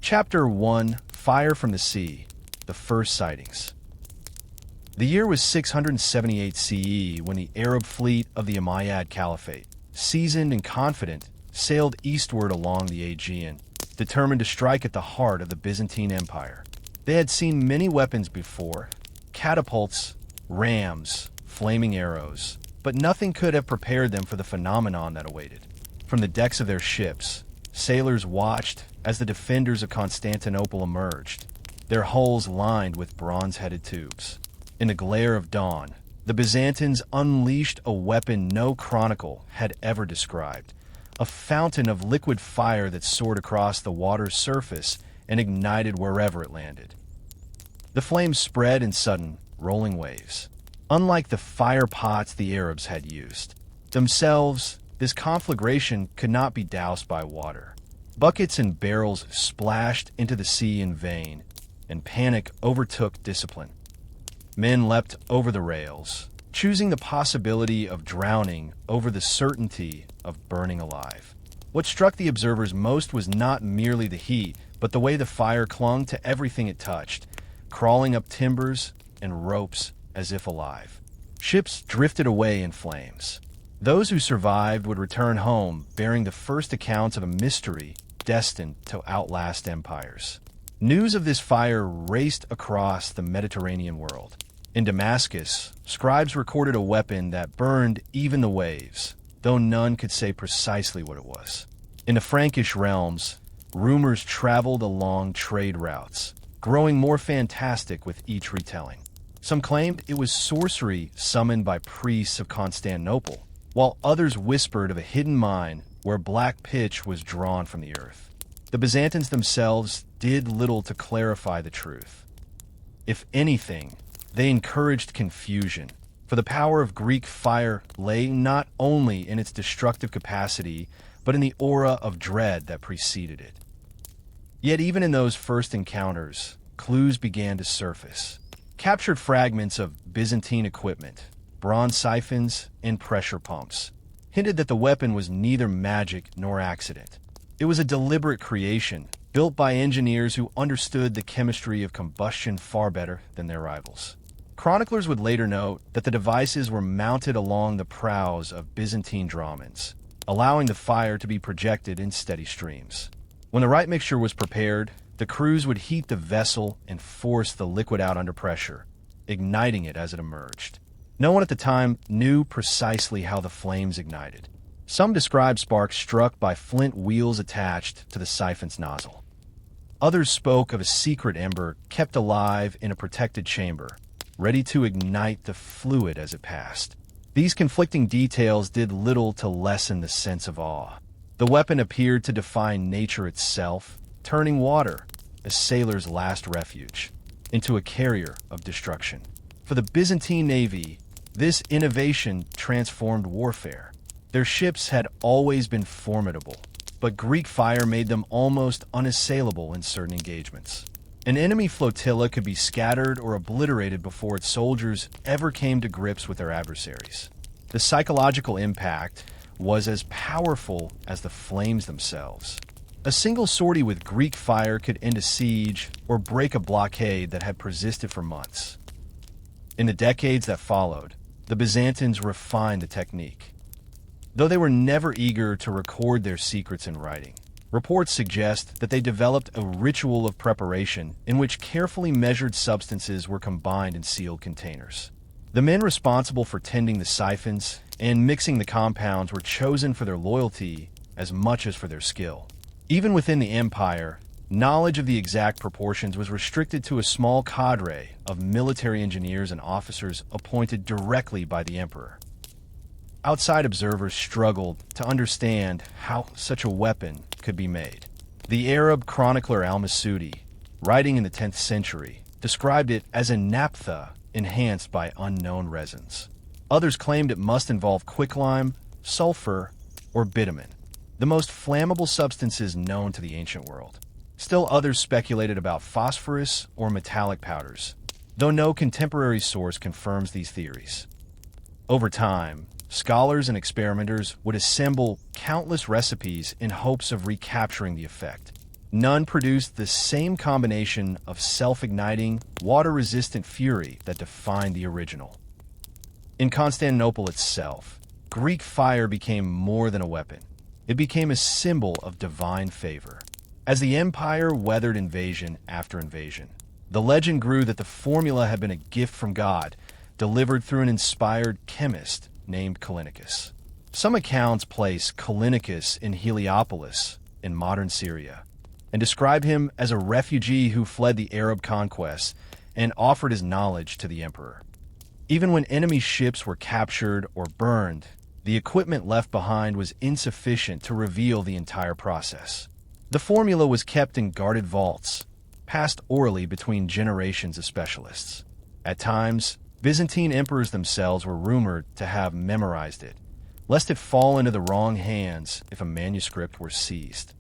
Chapter 1: Fire from the Sea. The First Sightings. The year was 678 CE when the Arab fleet of the Umayyad Caliphate, seasoned and confident, sailed eastward along the Aegean, determined to strike at the heart of the Byzantine Empire. They had seen many weapons before: catapults, rams, flaming arrows, but nothing could have prepared them for the phenomenon that awaited. From the decks of their ships, sailors watched as the defenders of Constantinople emerged, their hulls lined with bronze-headed tubes. In the glare of dawn, the Byzantines unleashed a weapon no chronicle had ever described, a fountain of liquid fire that soared across the water's surface and ignited wherever it landed. The flames spread in sudden, rolling waves. Unlike the fire pots the Arabs had used themselves, this conflagration could not be doused by water. Buckets and barrels splashed into the sea in vain, and panic overtook discipline. Men leapt over the rails, choosing the possibility of drowning over the certainty of burning alive. What struck the observers most was not merely the heat, but the way the fire clung to everything it touched, crawling up timbers and ropes as if alive. Ships drifted away in flames. Those who survived would return home bearing the first accounts of a mystery destined to outlast empires. News of this fire raced across the Mediterranean world. In Damascus, scribes recorded a weapon that burned even the waves, though none could say precisely what it was. In the Frankish realms, rumors traveled along trade routes, growing more fantastic with each retelling. Some claimed it was sorcery summoned by priests of Constantinople, while others whispered of a hidden mine where black pitch was drawn from the earth. The Byzantines themselves did little to clarify the truth. If anything, they encouraged confusion, for the power of Greek fire lay not only in its destructive capacity, but in the aura of dread that preceded it. Yet even in those first encounters, clues began to surface. Captured fragments of Byzantine equipment, bronze siphons, and pressure pumps hinted that the weapon was neither magic nor accident. It was a deliberate creation, built by engineers who understood the chemistry of combustion far better than their rivals. Chroniclers would later note that the devices were mounted along the prows of Byzantine dromons, allowing the fire to be projected in steady streams. When the right mixture was prepared, the crews would heat the vessel and force the liquid out under pressure, igniting it as it emerged. No one at the time knew precisely how the flames ignited. Some described sparks struck by flint wheels attached to the siphon's nozzle. Others spoke of a secret ember kept alive in a protected chamber, ready to ignite the fluid as it passed. These conflicting details did little to lessen the sense of awe. The weapon appeared to defy nature itself, turning water, a sailor's last refuge, into a carrier of destruction. For the Byzantine navy, this innovation transformed warfare. Their ships had always been formidable, but Greek fire made them almost unassailable in certain engagements. An enemy flotilla could be scattered or obliterated before its soldiers ever came to grips with their adversaries. The psychological impact was as powerful as the flames themselves. A single sortie with Greek fire could end a siege or break a blockade that had persisted for months. In the decades that followed, the Byzantines refined the technique. Though they were never eager to record their secrets in writing, reports suggest that they developed a ritual of preparation in which carefully measured substances were combined in sealed containers. The men responsible for tending the siphons and mixing the compounds were chosen for their loyalty as much as for their skill. Even within the empire, knowledge of the exact proportions was restricted to a small cadre of military engineers and officers appointed directly by the emperor. Outside observers struggled to understand how such a weapon could be made. The Arab chronicler al-Masudi, writing in the 10th century, described it as a naphtha enhanced by unknown resins. Others claimed it must involve quicklime, sulfur, or bitumen, the most flammable substances known to the ancient world. Still others speculated about phosphorus or metallic powders, though no contemporary source confirms these theories. Over time, scholars and experimenters would assemble countless recipes in hopes of recapturing the effect. none produced the same combination of self-igniting, water-resistant fury that defined the original. In Constantinople itself, Greek fire became more than a weapon. It became a symbol of divine favor. As the empire weathered invasion after invasion, the legend grew that the formula had been a gift from God, delivered through an inspired chemist named Callinicus. Some accounts place Callinicus in Heliopolis in modern Syria and describe him as a refugee who fled the Arab conquests and offered his knowledge to the emperor. Even when enemy ships were captured or burned, the equipment left behind was insufficient to reveal the entire process. The formula was kept in guarded vaults, passed orally between generations of specialists. At times, Byzantine emperors themselves were rumored to have memorized it, lest it fall into the wrong hands if a manuscript were seized.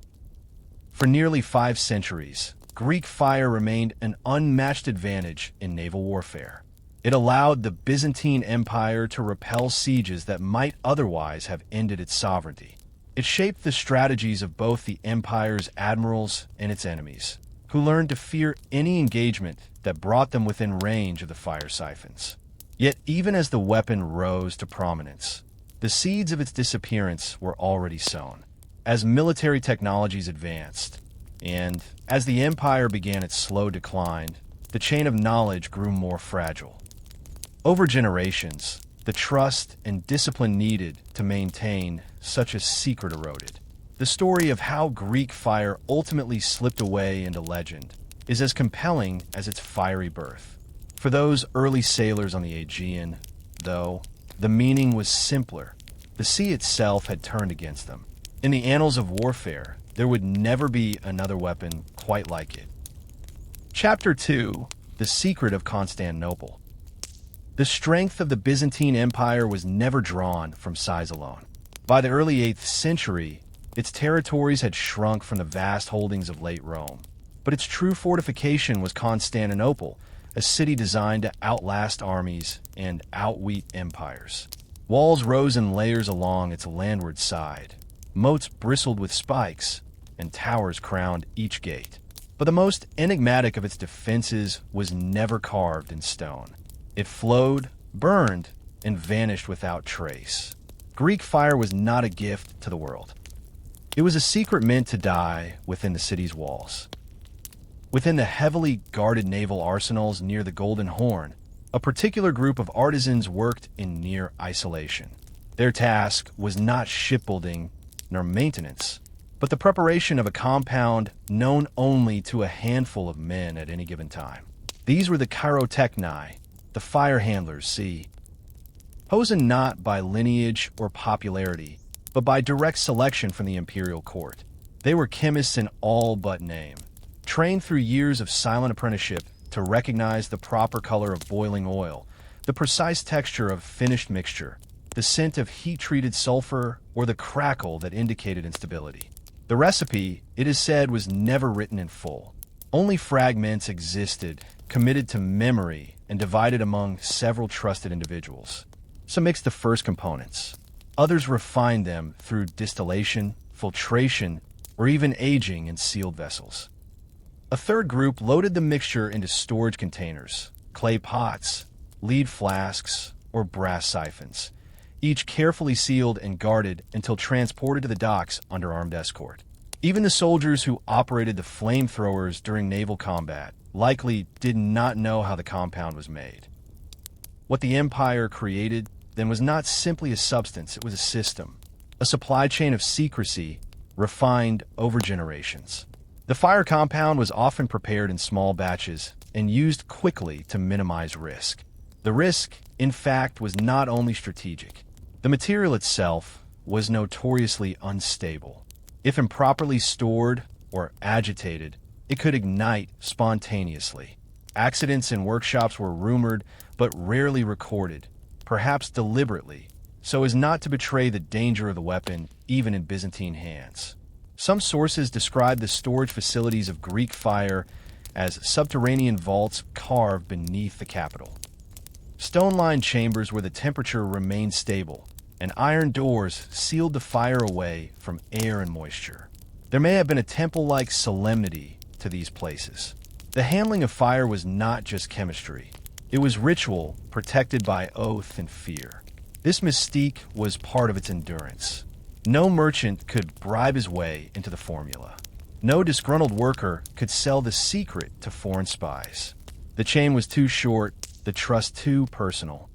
For nearly 5 centuries, Greek fire remained an unmatched advantage in naval warfare. It allowed the Byzantine Empire to repel sieges that might otherwise have ended its sovereignty. It shaped the strategies of both the empire's admirals and its enemies, who learned to fear any engagement that brought them within range of the fire siphons. Yet even as the weapon rose to prominence, the seeds of its disappearance were already sown. As military technologies advanced, and as the empire began its slow decline, the chain of knowledge grew more fragile. Over generations, the trust and discipline needed to maintain such a secret eroded. The story of how Greek fire ultimately slipped away into legend is as compelling as its fiery birth. For those early sailors on the Aegean, though, the meaning was simpler. The sea itself had turned against them. In the annals of warfare, there would never be another weapon quite like it. Chapter 2: The Secret of Constantinople. The strength of the Byzantine Empire was never drawn from size alone. By the early 8th century, its territories had shrunk from the vast holdings of late Rome. But its true fortification was Constantinople, a city designed to outlast armies and outwit empires. Walls rose in layers along its landward side. Moats bristled with spikes, and towers crowned each gate. But the most enigmatic of its defenses was never carved in stone. It flowed, burned, and vanished without trace. Greek fire was not a gift to the world. It was a secret meant to die within the city's walls. Within the heavily guarded naval arsenals near the Golden Horn, a particular group of artisans worked in near isolation. Their task was not shipbuilding nor maintenance, but the preparation of a compound known only to a handful of men at any given time. These were the chirotechni, the fire handlers, chosen not by lineage or popularity, but by direct selection from the imperial court. They were chemists in all but name, trained through years of silent apprenticeship to recognize the proper color of boiling oil, the precise texture of finished mixture, the scent of heat-treated sulfur, or the crackle that indicated instability. The recipe, it is said, was never written in full. Only fragments existed, committed to memory and divided among several trusted individuals. Some mixed the first components. Others refined them through distillation, filtration, or even aging in sealed vessels. A third group loaded the mixture into storage containers, clay pots, lead flasks, or brass siphons, each carefully sealed and guarded until transported to the docks under armed escort. Even the soldiers who operated the flamethrowers during naval combat likely did not know how the compound was made. What the Empire created then was not simply a substance, it was a system, a supply chain of secrecy refined over generations. The fire compound was often prepared in small batches and used quickly to minimize risk. The risk, in fact, was not only strategic. The material itself was notoriously unstable. If improperly stored or agitated, it could ignite spontaneously. Accidents in workshops were rumored but rarely recorded, perhaps deliberately, so as not to betray the danger of the weapon even in Byzantine hands. Some sources describe the storage facilities of Greek fire as subterranean vaults carved beneath the capital. Stone-lined chambers where the temperature remained stable, and iron doors sealed the fire away from air and moisture. There may have been a temple-like solemnity to these places. The handling of fire was not just chemistry. It was ritual, protected by oath and fear. This mystique was part of its endurance. No merchant could bribe his way into the formula. No disgruntled worker could sell the secret to foreign spies. The chain was too short, the trust too personal.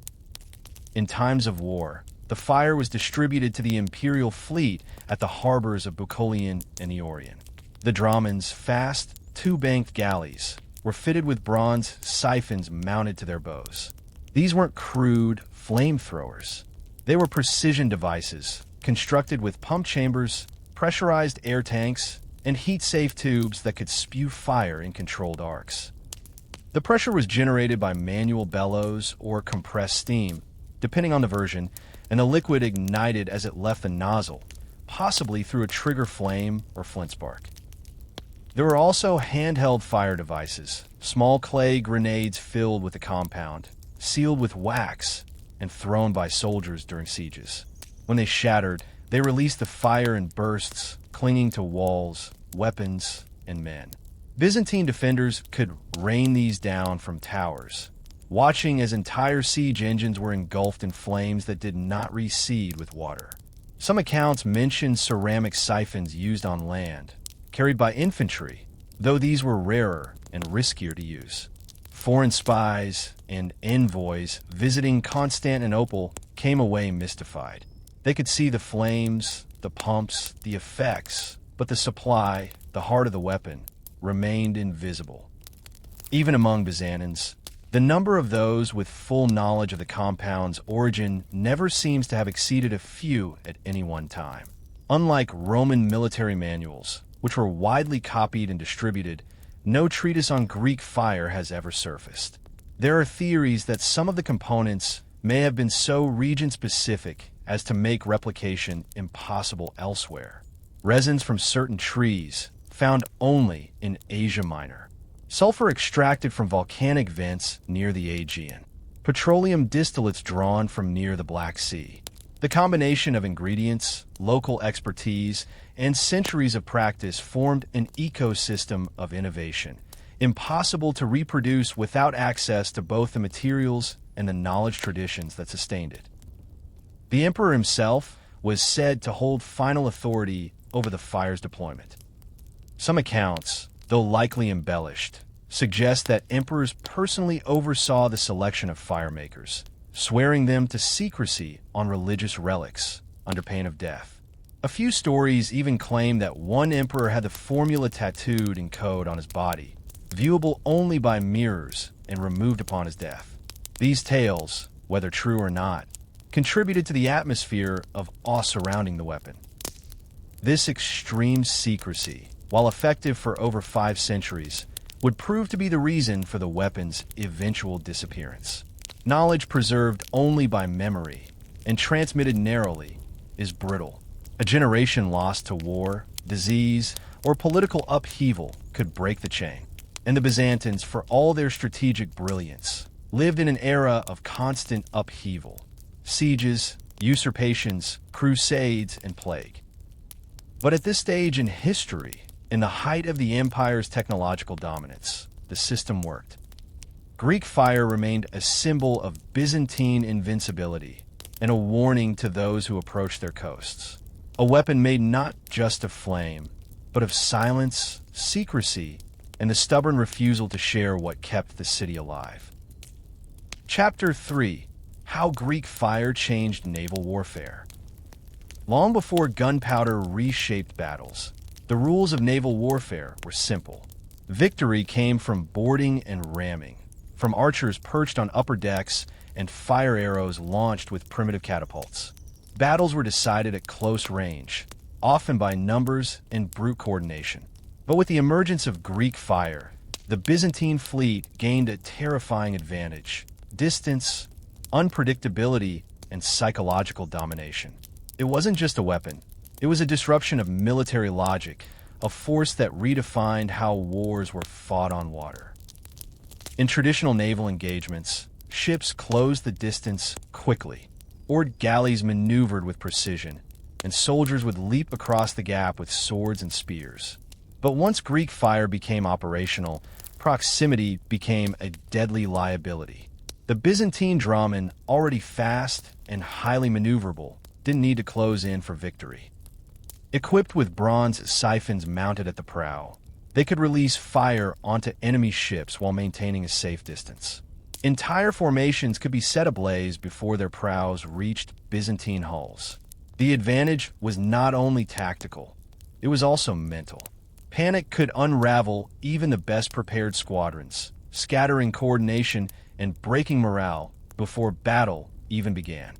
In times of war, the fire was distributed to the imperial fleet at the harbors of Bucolion and Eorion. The Dromans, fast, two-banked galleys, were fitted with bronze siphons mounted to their bows. These weren't crude flamethrowers. They were precision devices, constructed with pump chambers, pressurized air tanks, and heat-safe tubes that could spew fire in controlled arcs. The pressure was generated by manual bellows or compressed steam, depending on the version, and the liquid ignited as it left the nozzle, possibly through a trigger flame or flint spark. There were also handheld fire devices, small clay grenades filled with the compound, sealed with wax, and thrown by soldiers during sieges. When they shattered, they released the fire in bursts, clinging to walls, weapons, and men. Byzantine defenders could rain these down from towers, watching as entire siege engines were engulfed in flames that did not recede with water. Some accounts mention ceramic siphons used on land, carried by infantry, though these were rarer and riskier to use. Foreign spies and envoys visiting Constantinople came away mystified. They could see the flames, the pumps, the effects, but the supply, the heart of the weapon, remained invisible. Even among Byzantines, the number of those with full knowledge of the compound's origin never seems to have exceeded a few at any one time. Unlike Roman military manuals, which were widely copied and distributed, no treatise on Greek fire has ever surfaced. There are theories that some of the components may have been so region-specific as to make replication impossible elsewhere. Resins from certain trees, found only in Asia Minor. Sulfur extracted from volcanic vents near the Aegean. Petroleum distillates drawn from near the Black Sea. The combination of ingredients, local expertise, and centuries of practice formed an ecosystem of innovation, impossible to reproduce without access to both the materials and the knowledge traditions that sustained it. The emperor himself was said to hold final authority over the fire's deployment. Some accounts, though likely embellished, suggest that emperors personally oversaw the selection of firemakers, swearing them to secrecy on religious relics under pain of death. A few stories even claim that one emperor had the formula tattooed in code on his body, viewable only by mirrors and removed upon his death. These tales, whether true or not, contributed to the atmosphere of awe surrounding the weapon. This extreme secrecy, while effective for over 5 centuries, would prove to be the reason for the weapon's eventual disappearance. Knowledge preserved only by memory and transmitted narrowly is brittle. A generation lost to war, disease, or political upheaval could break the chain. And the Byzantines, for all their strategic brilliance, lived in an era of constant upheaval. Sieges, usurpations, crusades, and plague. But at this stage in history, in the height of the empire's technological dominance, the system worked. Greek fire remained a symbol of Byzantine invincibility and a warning to those who approached their coasts. A weapon made not just of flame, but of silence, secrecy, and the stubborn refusal to share what kept the city alive. Chapter 3: How Greek Fire Changed Naval Warfare. Long before gunpowder reshaped battles, the rules of naval warfare were simple. Victory came from boarding and ramming, from archers perched on upper decks and fire arrows launched with primitive catapults. Battles were decided at close range, often by numbers and brute coordination. But with the emergence of Greek fire, the Byzantine fleet gained a terrifying advantage: distance, unpredictability, and psychological domination. It wasn't just a weapon. It was a disruption of military logic, a force that redefined how wars were fought on water. In traditional naval engagements, ships closed the distance quickly. Oared galleys maneuvered with precision, and soldiers would leap across the gap with swords and spears. But once Greek fire became operational, proximity became a deadly liability. The Byzantine dromon, already fast and highly maneuverable, didn't need to close in for victory. Equipped with bronze siphons mounted at the prow, they could release fire onto enemy ships while maintaining a safe distance. Entire formations could be set ablaze before their prows reached Byzantine hulls. The advantage was not only tactical, it was also mental. Panic could unravel even the best prepared squadrons, scattering coordination and breaking morale before battle even began.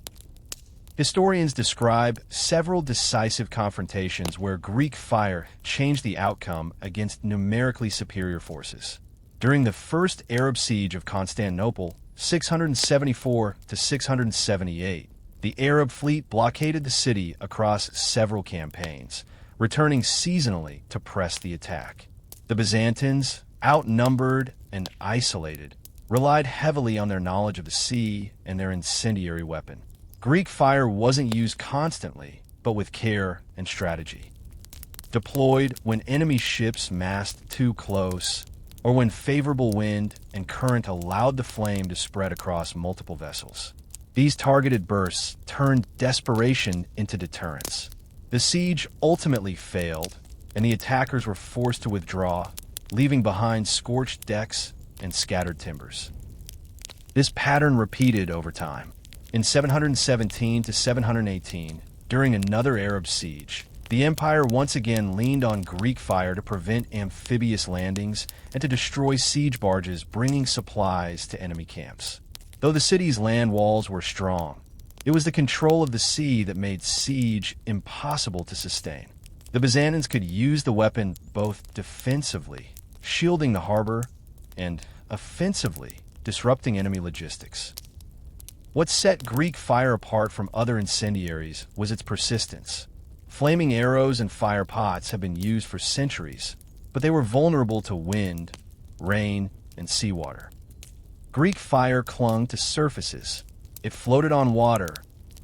Historians describe several decisive confrontations where Greek fire changed the outcome against numerically superior forces. During the First Arab Siege of Constantinople, 674 to 678, the Arab fleet blockaded the city across several campaigns, returning seasonally to press the attack. The Byzantines, outnumbered and isolated, relied heavily on their knowledge of the sea and their incendiary weapon. Greek fire wasn't used constantly, but with care and strategy. Deployed when enemy ships massed too close, or when favorable wind and current allowed the flame to spread across multiple vessels. These targeted bursts turned desperation into deterrence. The siege ultimately failed, and the attackers were forced to withdraw, leaving behind scorched decks and scattered timbers. This pattern repeated over time. In 717 to 718, during another Arab siege, the empire once again leaned on Greek fire to prevent amphibious landings and to destroy siege barges bringing supplies to enemy camps. Though the city's land walls were strong, it was the control of the sea that made siege impossible to sustain. The Byzantines could use the weapon both defensively, shielding the harbor, and offensively, disrupting enemy logistics. What set Greek fire apart from other incendiaries was its persistence. Flaming arrows and fire pots have been used for centuries, but they were vulnerable to wind, rain, and seawater. Greek fire clung to surfaces. It floated on water,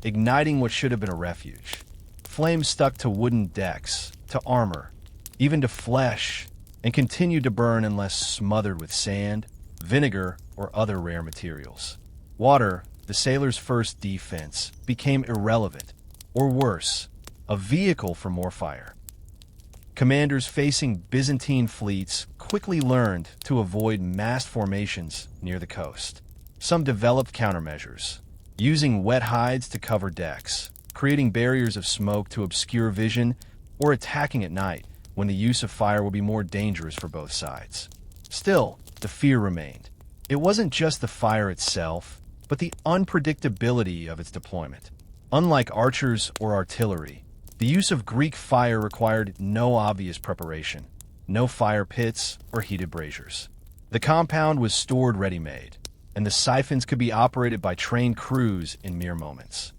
igniting what should have been a refuge. Flames stuck to wooden decks, to armor, even to flesh, and continued to burn unless smothered with sand, vinegar, or other rare materials. Water, the sailors' first defense, became irrelevant, or worse, a vehicle for more fire. Commanders facing Byzantine fleets quickly learned to avoid massed formations near the coast. Some developed countermeasures, using wet hides to cover decks, creating barriers of smoke to obscure vision, or attacking at night when the use of fire would be more dangerous for both sides. Still, the fear remained. It wasn't just the fire itself, but the unpredictability of its deployment. Unlike archers or artillery, the use of Greek fire required no obvious preparation, no fire pits or heated braziers. The compound was stored ready-made, and the siphons could be operated by trained crews in mere moments.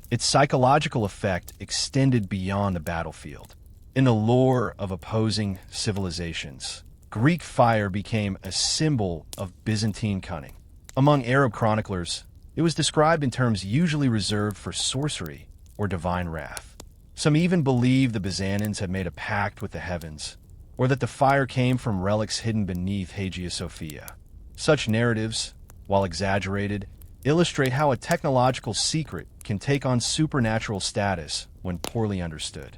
Its psychological effect extended beyond the battlefield. In the lore of opposing civilizations, Greek fire became a symbol of Byzantine cunning. Among Arab chroniclers, it was described in terms usually reserved for sorcery or divine wrath. Some even believed the Byzantines had made a pact with the heavens, or that the fire came from relics hidden beneath Hagia Sophia. Such narratives, while exaggerated, illustrate how a technological secret can take on supernatural status when poorly understood.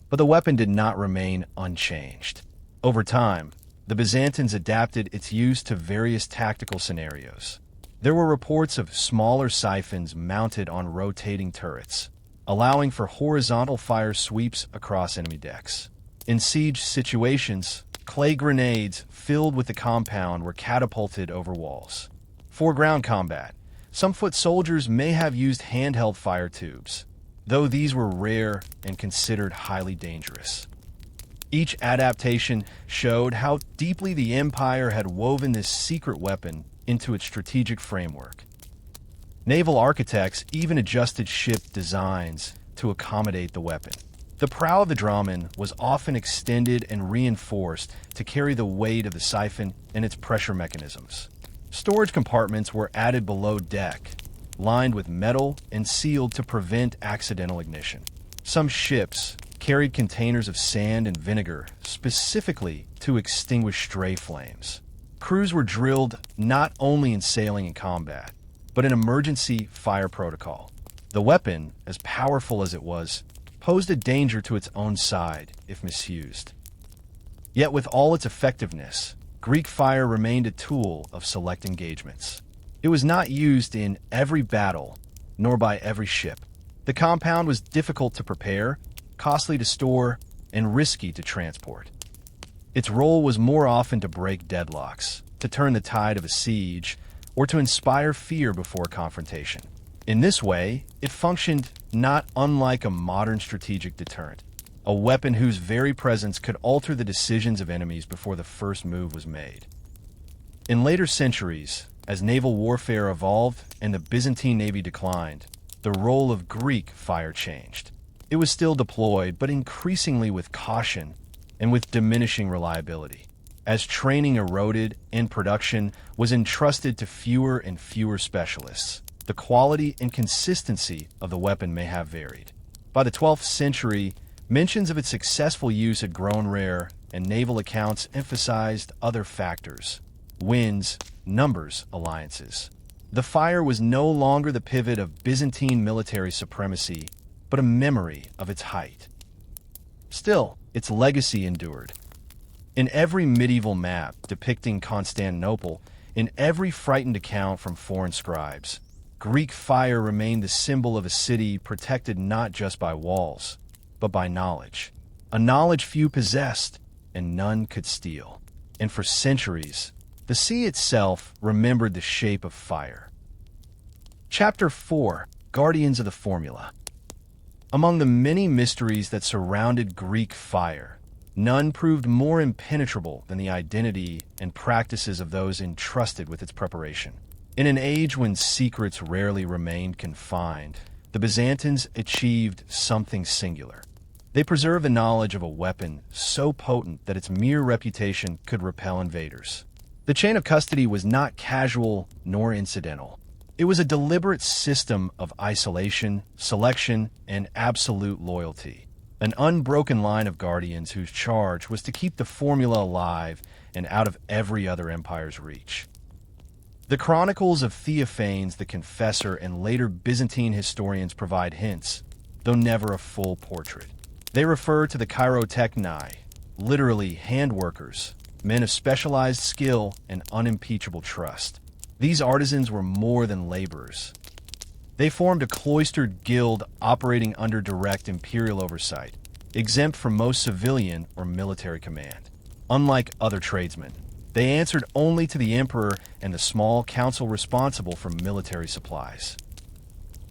But the weapon did not remain unchanged. Over time, the Byzantines adapted its use to various tactical scenarios. There were reports of smaller siphons mounted on rotating turrets, allowing for horizontal fire sweeps across enemy decks. In siege situations, clay grenades filled with the compound were catapulted over walls. For ground combat, some foot soldiers may have used handheld fire tubes, though these were rare and considered highly dangerous. Each adaptation showed how deeply the Empire had woven this secret weapon into its strategic framework. Naval architects even adjusted ship designs to accommodate the weapon. The prow of the dromon was often extended and reinforced to carry the weight of the siphon and its pressure mechanisms. Storage compartments were added below deck, lined with metal and sealed to prevent accidental ignition. Some ships carried containers of sand and vinegar specifically to extinguish stray flames. Crews were drilled not only in sailing and combat, but in emergency fire protocol. The weapon, as powerful as it was, posed a danger to its own side if misused. Yet with all its effectiveness, Greek fire remained a tool of select engagements. It was not used in every battle, nor by every ship. The compound was difficult to prepare, costly to store, and risky to transport. Its role was more often to break deadlocks, to turn the tide of a siege, or to inspire fear before confrontation. In this way, it functioned not unlike a modern strategic deterrent, a weapon whose very presence could alter the decisions of enemies before the first move was made. In later centuries, as naval warfare evolved and the Byzantine navy declined, the role of Greek fire changed. It was still deployed, but increasingly with caution and with diminishing reliability. As training eroded and production was entrusted to fewer and fewer specialists, the quality and consistency of the weapon may have varied. By the 12th century, mentions of its successful use had grown rare, and naval accounts emphasized other factors: winds, numbers, alliances. The fire was no longer the pivot of Byzantine military supremacy, but a memory of its height. Still, its legacy endured. In every medieval map depicting Constantinople, in every frightened account from foreign scribes, Greek fire remained the symbol of a city protected not just by walls, but by knowledge. A knowledge few possessed and none could steal. And for centuries, the sea itself remembered the shape of fire. Chapter 4: Guardians of the Formula. Among the many mysteries that surrounded Greek fire, none proved more impenetrable than the identity and practices of those entrusted with its preparation. In an age when secrets rarely remained confined, the Byzantines achieved something singular. They preserved the knowledge of a weapon so potent that its mere reputation could repel invaders. The chain of custody was not casual nor incidental. It was a deliberate system of isolation, selection, and absolute loyalty. An unbroken line of guardians whose charge was to keep the formula alive and out of every other empire's reach. The chronicles of Theophanes the Confessor and later Byzantine historians provide hints, though never a full portrait. They refer to the chirotechni, literally handworkers, men of specialized skill and unimpeachable trust. These artisans were more than laborers. They formed a cloistered guild operating under direct imperial oversight, exempt from most civilian or military command. Unlike other tradesmen, they answered only to the emperor and the small council responsible for military supplies.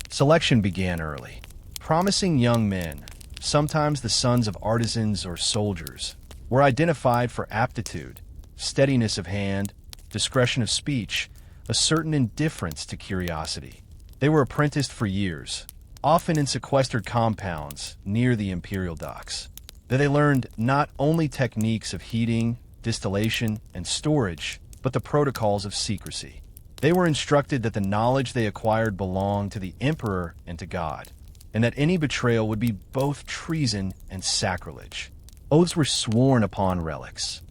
Selection began early. Promising young men, sometimes the sons of artisans or soldiers, were identified for aptitude, steadiness of hand, discretion of speech, a certain indifference to curiosity. They were apprenticed for years, often in sequestered compounds near the imperial docks. There they learned not only techniques of heating, distillation, and storage, but the protocols of secrecy. They were instructed that the knowledge they acquired belonged to the emperor and to God, and that any betrayal would be both treason and sacrilege. Oaths were sworn upon relics.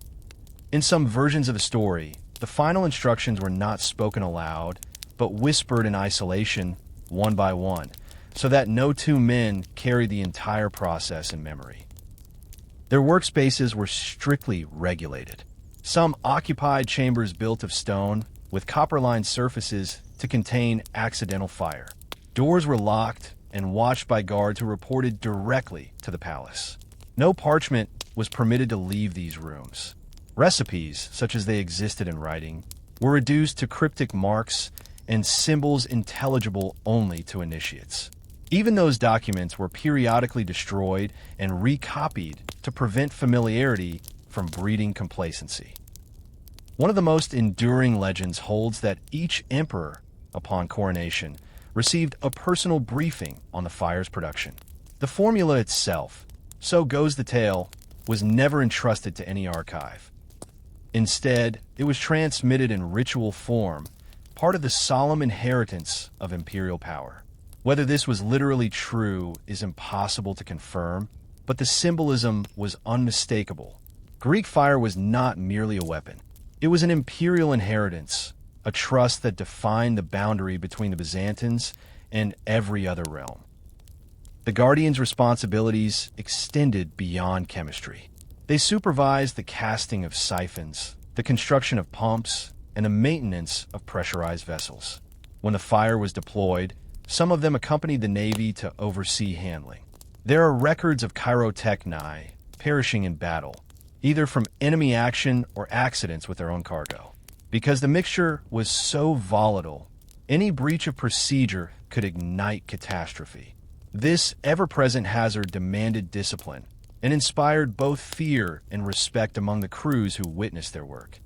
In some versions of the story, the final instructions were not spoken aloud, but whispered in isolation, one by one, so that no two men carried the entire process in memory. Their workspaces were strictly regulated. Some occupied chambers built of stone, with copper-lined surfaces to contain accidental fire. Doors were locked and watched by guards who reported directly to the palace. No parchment was permitted to leave these rooms. Recipes, such as they existed in writing, were reduced to cryptic marks and symbols intelligible only to initiates. Even those documents were periodically destroyed and recopied to prevent familiarity from breeding complacency. One of the most enduring legends holds that each emperor, upon coronation, received a personal briefing on the fire's production. The formula itself, so goes the tale, was never entrusted to any archive. Instead, it was transmitted in ritual form part of the solemn inheritance of imperial power. Whether this was literally true is impossible to confirm, but the symbolism was unmistakable. Greek fire was not merely a weapon. It was an imperial inheritance, a trust that defined the boundary between the Byzantines and every other realm. The Guardians' responsibilities extended beyond chemistry. They supervised the casting of siphons, the construction of pumps, and the maintenance of pressurized vessels. When the fire was deployed, some of them accompanied the Navy to oversee handling. There are records of pyrotechni perishing in battle, either from enemy action or accidents with their own cargo. Because the mixture was so volatile, any breach of procedure could ignite catastrophe. This ever-present hazard demanded discipline and inspired both fear and respect among the crews who witnessed their work.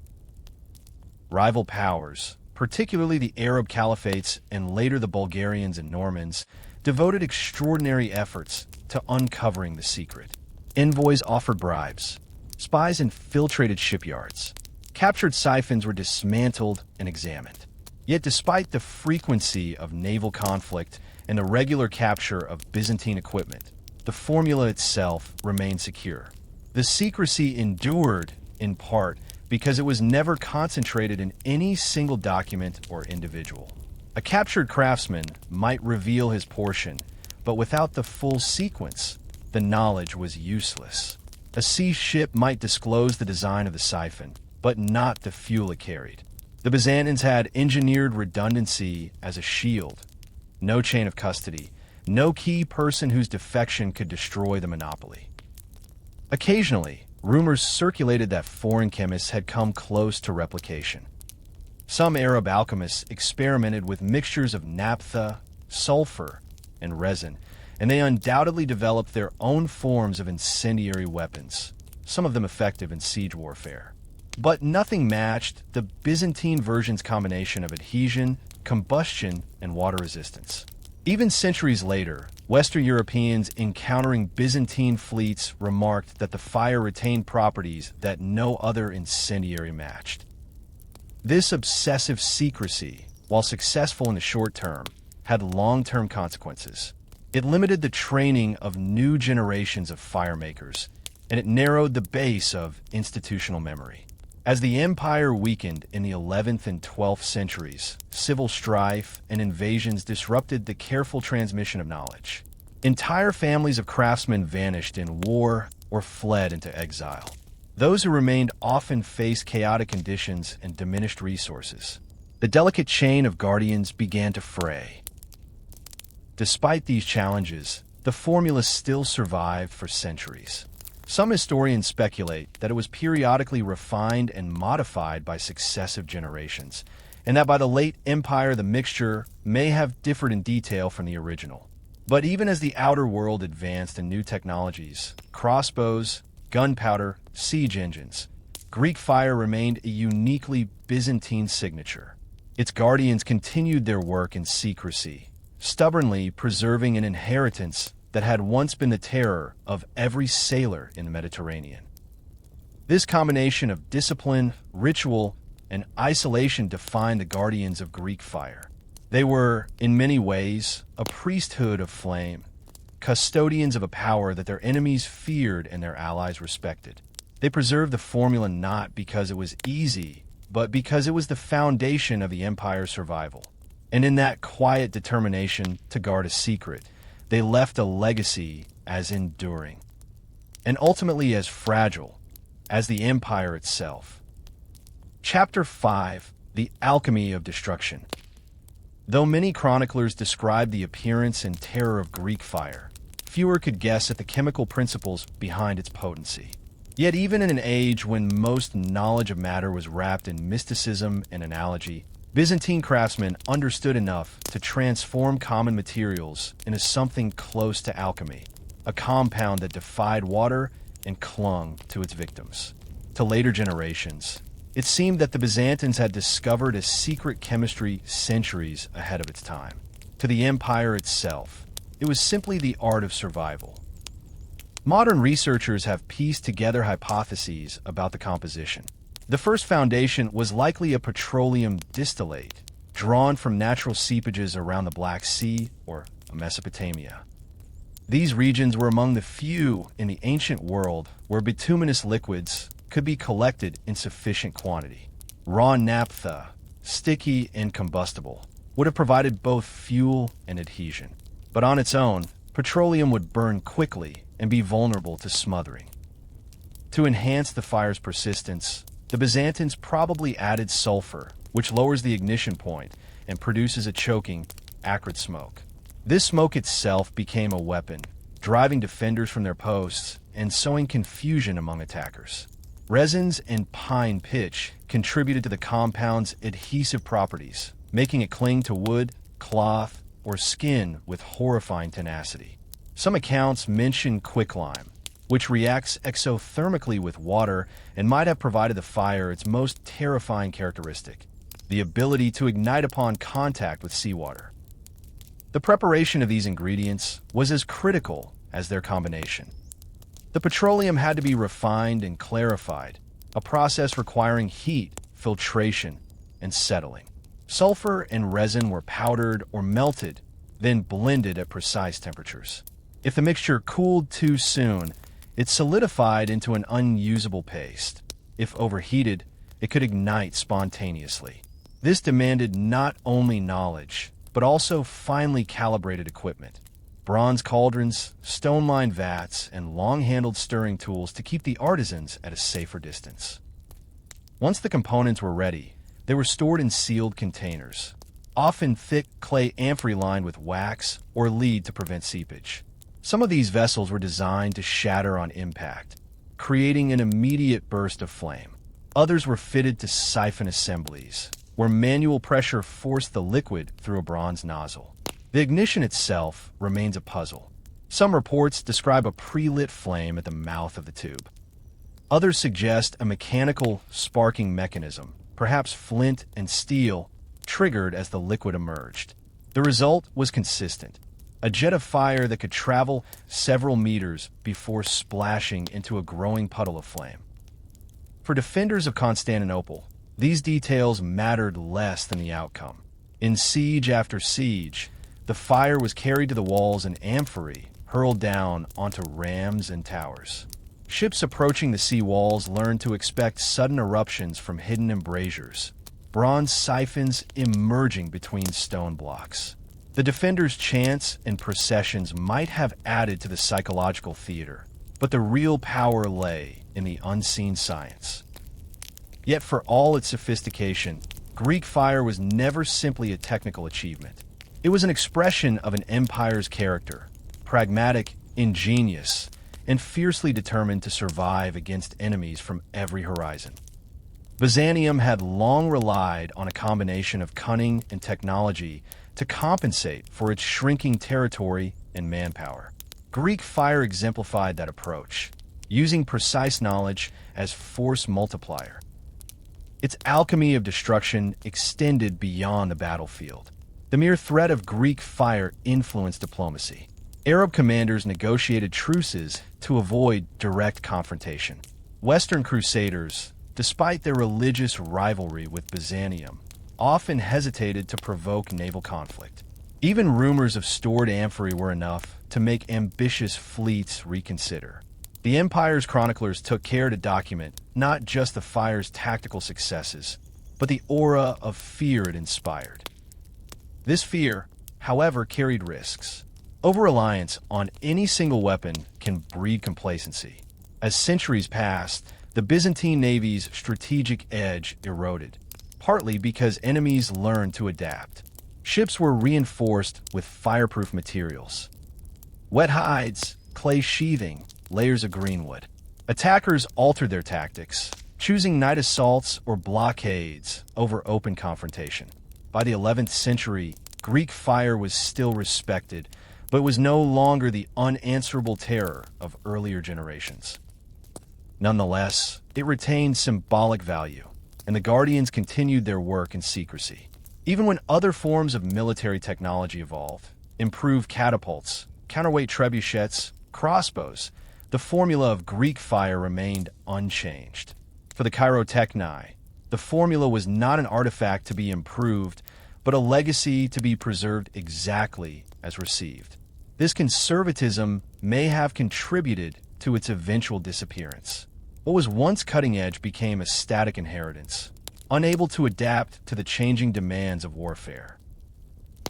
Rival powers, particularly the Arab caliphates and later the Bulgarians and Normans, devoted extraordinary efforts to uncovering the secret. Envoys offered bribes. Spies infiltrated shipyards. Captured siphons were dismantled and examined. Yet despite the frequency of naval conflict and the regular capture of Byzantine equipment, the formula itself remained secure. The secrecy endured, in part, because it was never concentrated in any single document or individual. A captured craftsman might reveal his portion, but without the full sequence, the knowledge was useless. A sea ship might disclose the design of the siphon, but not the fuel it carried. The Byzantines had engineered redundancy as a shield. No chain of custody, no key person whose defection could destroy the monopoly. Occasionally, rumors circulated that foreign chemists had come close to replication. Some Arab alchemists experimented with mixtures of naphtha, sulfur, and resin, and they undoubtedly developed their own forms of incendiary weapons, some of them effective in siege warfare. But nothing matched the Byzantine version's combination of adhesion, combustion, and water resistance. Even centuries later, Western Europeans encountering Byzantine fleets remarked that the fire retained properties that no other incendiary matched. This obsessive secrecy, while successful in the short term, had long-term consequences. It limited the training of new generations of firemakers, and it narrowed the base of institutional memory. As the empire weakened in the 11th and 12th centuries, civil strife and invasions disrupted the careful transmission of knowledge. Entire families of craftsmen vanished in war or fled into exile. Those who remained often faced chaotic conditions and diminished resources. The delicate chain of guardians began to fray. Despite these challenges, the formula still survived for centuries. Some historians speculate that it was periodically refined and modified by successive generations, and that by the late empire the mixture may have differed in detail from the original. But even as the outer world advanced in new technologies, crossbows, gunpowder, siege engines, Greek fire remained a uniquely Byzantine signature. Its guardians continued their work in secrecy, stubbornly preserving an inheritance that had once been the terror of every sailor in the Mediterranean. This combination of discipline, ritual, and isolation defined the guardians of Greek fire. They were, in many ways, a priesthood of flame, custodians of a power that their enemies feared and their allies respected. They preserved the formula not because it was easy, but because it was the foundation of the empire's survival. And in that quiet determination to guard a secret, they left a legacy as enduring, and ultimately as fragile, as the empire itself. Chapter 5: The Alchemy of Destruction. Though many chroniclers describe the appearance and terror of Greek fire, fewer could guess at the chemical principles behind its potency. Yet even in an age when most knowledge of matter was wrapped in mysticism and analogy, Byzantine craftsmen understood enough to transform common materials into something close to alchemy, a compound that defied water and clung to its victims. To later generations, it seemed that the Byzantines had discovered a secret chemistry centuries ahead of its time. To the empire itself, it was simply the art of survival. Modern researchers have pieced together hypotheses about the composition. The first foundation was likely a petroleum distillate, drawn from natural seepages around the Black Sea or Mesopotamia. These regions were among the few in the ancient world where bituminous liquids could be collected in sufficient quantity. Raw naphtha, sticky and combustible, would have provided both fuel and adhesion. But on its own, petroleum would burn quickly and be vulnerable to smothering. To enhance the fire's persistence, the Byzantines probably added sulfur, which lowers the ignition point and produces a choking, acrid smoke. This smoke itself became a weapon, driving defenders from their posts and sowing confusion among attackers. Resins and pine pitch contributed to the compound's adhesive properties, making it cling to wood, cloth, or skin with horrifying tenacity. Some accounts mention quicklime, which reacts exothermically with water and might have provided the fire its most terrifying characteristic, the ability to ignite upon contact with seawater. The preparation of these ingredients was as critical as their combination. The petroleum had to be refined and clarified, a process requiring heat, filtration, and settling. Sulfur and resin were powdered or melted, then blended at precise temperatures. If the mixture cooled too soon, it solidified into an unusable paste. If overheated, it could ignite spontaneously. This demanded not only knowledge, but also finely calibrated equipment. Bronze cauldrons, stone-lined vats, and long-handled stirring tools to keep the artisans at a safer distance. Once the components were ready, they were stored in sealed containers, often thick clay amphorae lined with wax or lead to prevent seepage. Some of these vessels were designed to shatter on impact, creating an immediate burst of flame. Others were fitted to siphon assemblies, where manual pressure forced the liquid through a bronze nozzle. The ignition itself remains a puzzle. Some reports describe a pre-lit flame at the mouth of the tube. Others suggest a mechanical sparking mechanism, perhaps flint and steel, triggered as the liquid emerged. The result was consistent: a jet of fire that could travel several meters before splashing into a growing puddle of flame. For defenders of Constantinople, these details mattered less than the outcome. In siege after siege, the fire was carried to the walls in amphorae, hurled down onto rams and towers. Ships approaching the sea walls learned to expect sudden eruptions from hidden embrasures, bronze siphons emerging between stone blocks. The defenders' chants and processions might have added to the psychological theater, but the real power lay in the unseen science. Yet for all its sophistication, Greek fire was never simply a technical achievement. It was an expression of an empire's character, pragmatic, ingenious, and fiercely determined to survive against enemies from every horizon. Byzantium had long relied on a combination of cunning and technology to compensate for its shrinking territory and manpower. Greek fire exemplified that approach, using precise knowledge as force multiplier. Its alchemy of destruction extended beyond the battlefield. The mere threat of Greek fire influenced diplomacy. Arab commanders negotiated truces to avoid direct confrontation. Western crusaders, despite their religious rivalry with Byzantium, often hesitated to provoke naval conflict. Even rumors of stored amphorae were enough to make ambitious fleets reconsider. The empire's chroniclers took care to document not just the fire's tactical successes, but the aura of fear it inspired. This fear, however, carried risks. Over-reliance on any single weapon can breed complacency. As centuries passed, the Byzantine navy's strategic edge eroded, partly because enemies learned to adapt. Ships were reinforced with fireproof materials: wet hides, clay sheathing, layers of greenwood. Attackers altered their tactics, choosing night assaults or blockades over open confrontation. By the 11th century, Greek fire was still respected, but was no longer the unanswerable terror of earlier generations. Nonetheless, it retained symbolic value, and the Guardians continued their work in secrecy. Even when other forms of military technology evolved, improved catapults, counterweight trebuchets, crossbows, the formula of Greek fire remained unchanged. For the Chirotechni, the formula was not an artifact to be improved, but but a legacy to be preserved exactly as received. This conservatism may have contributed to its eventual disappearance. What was once cutting edge became a static inheritance, unable to adapt to the changing demands of warfare.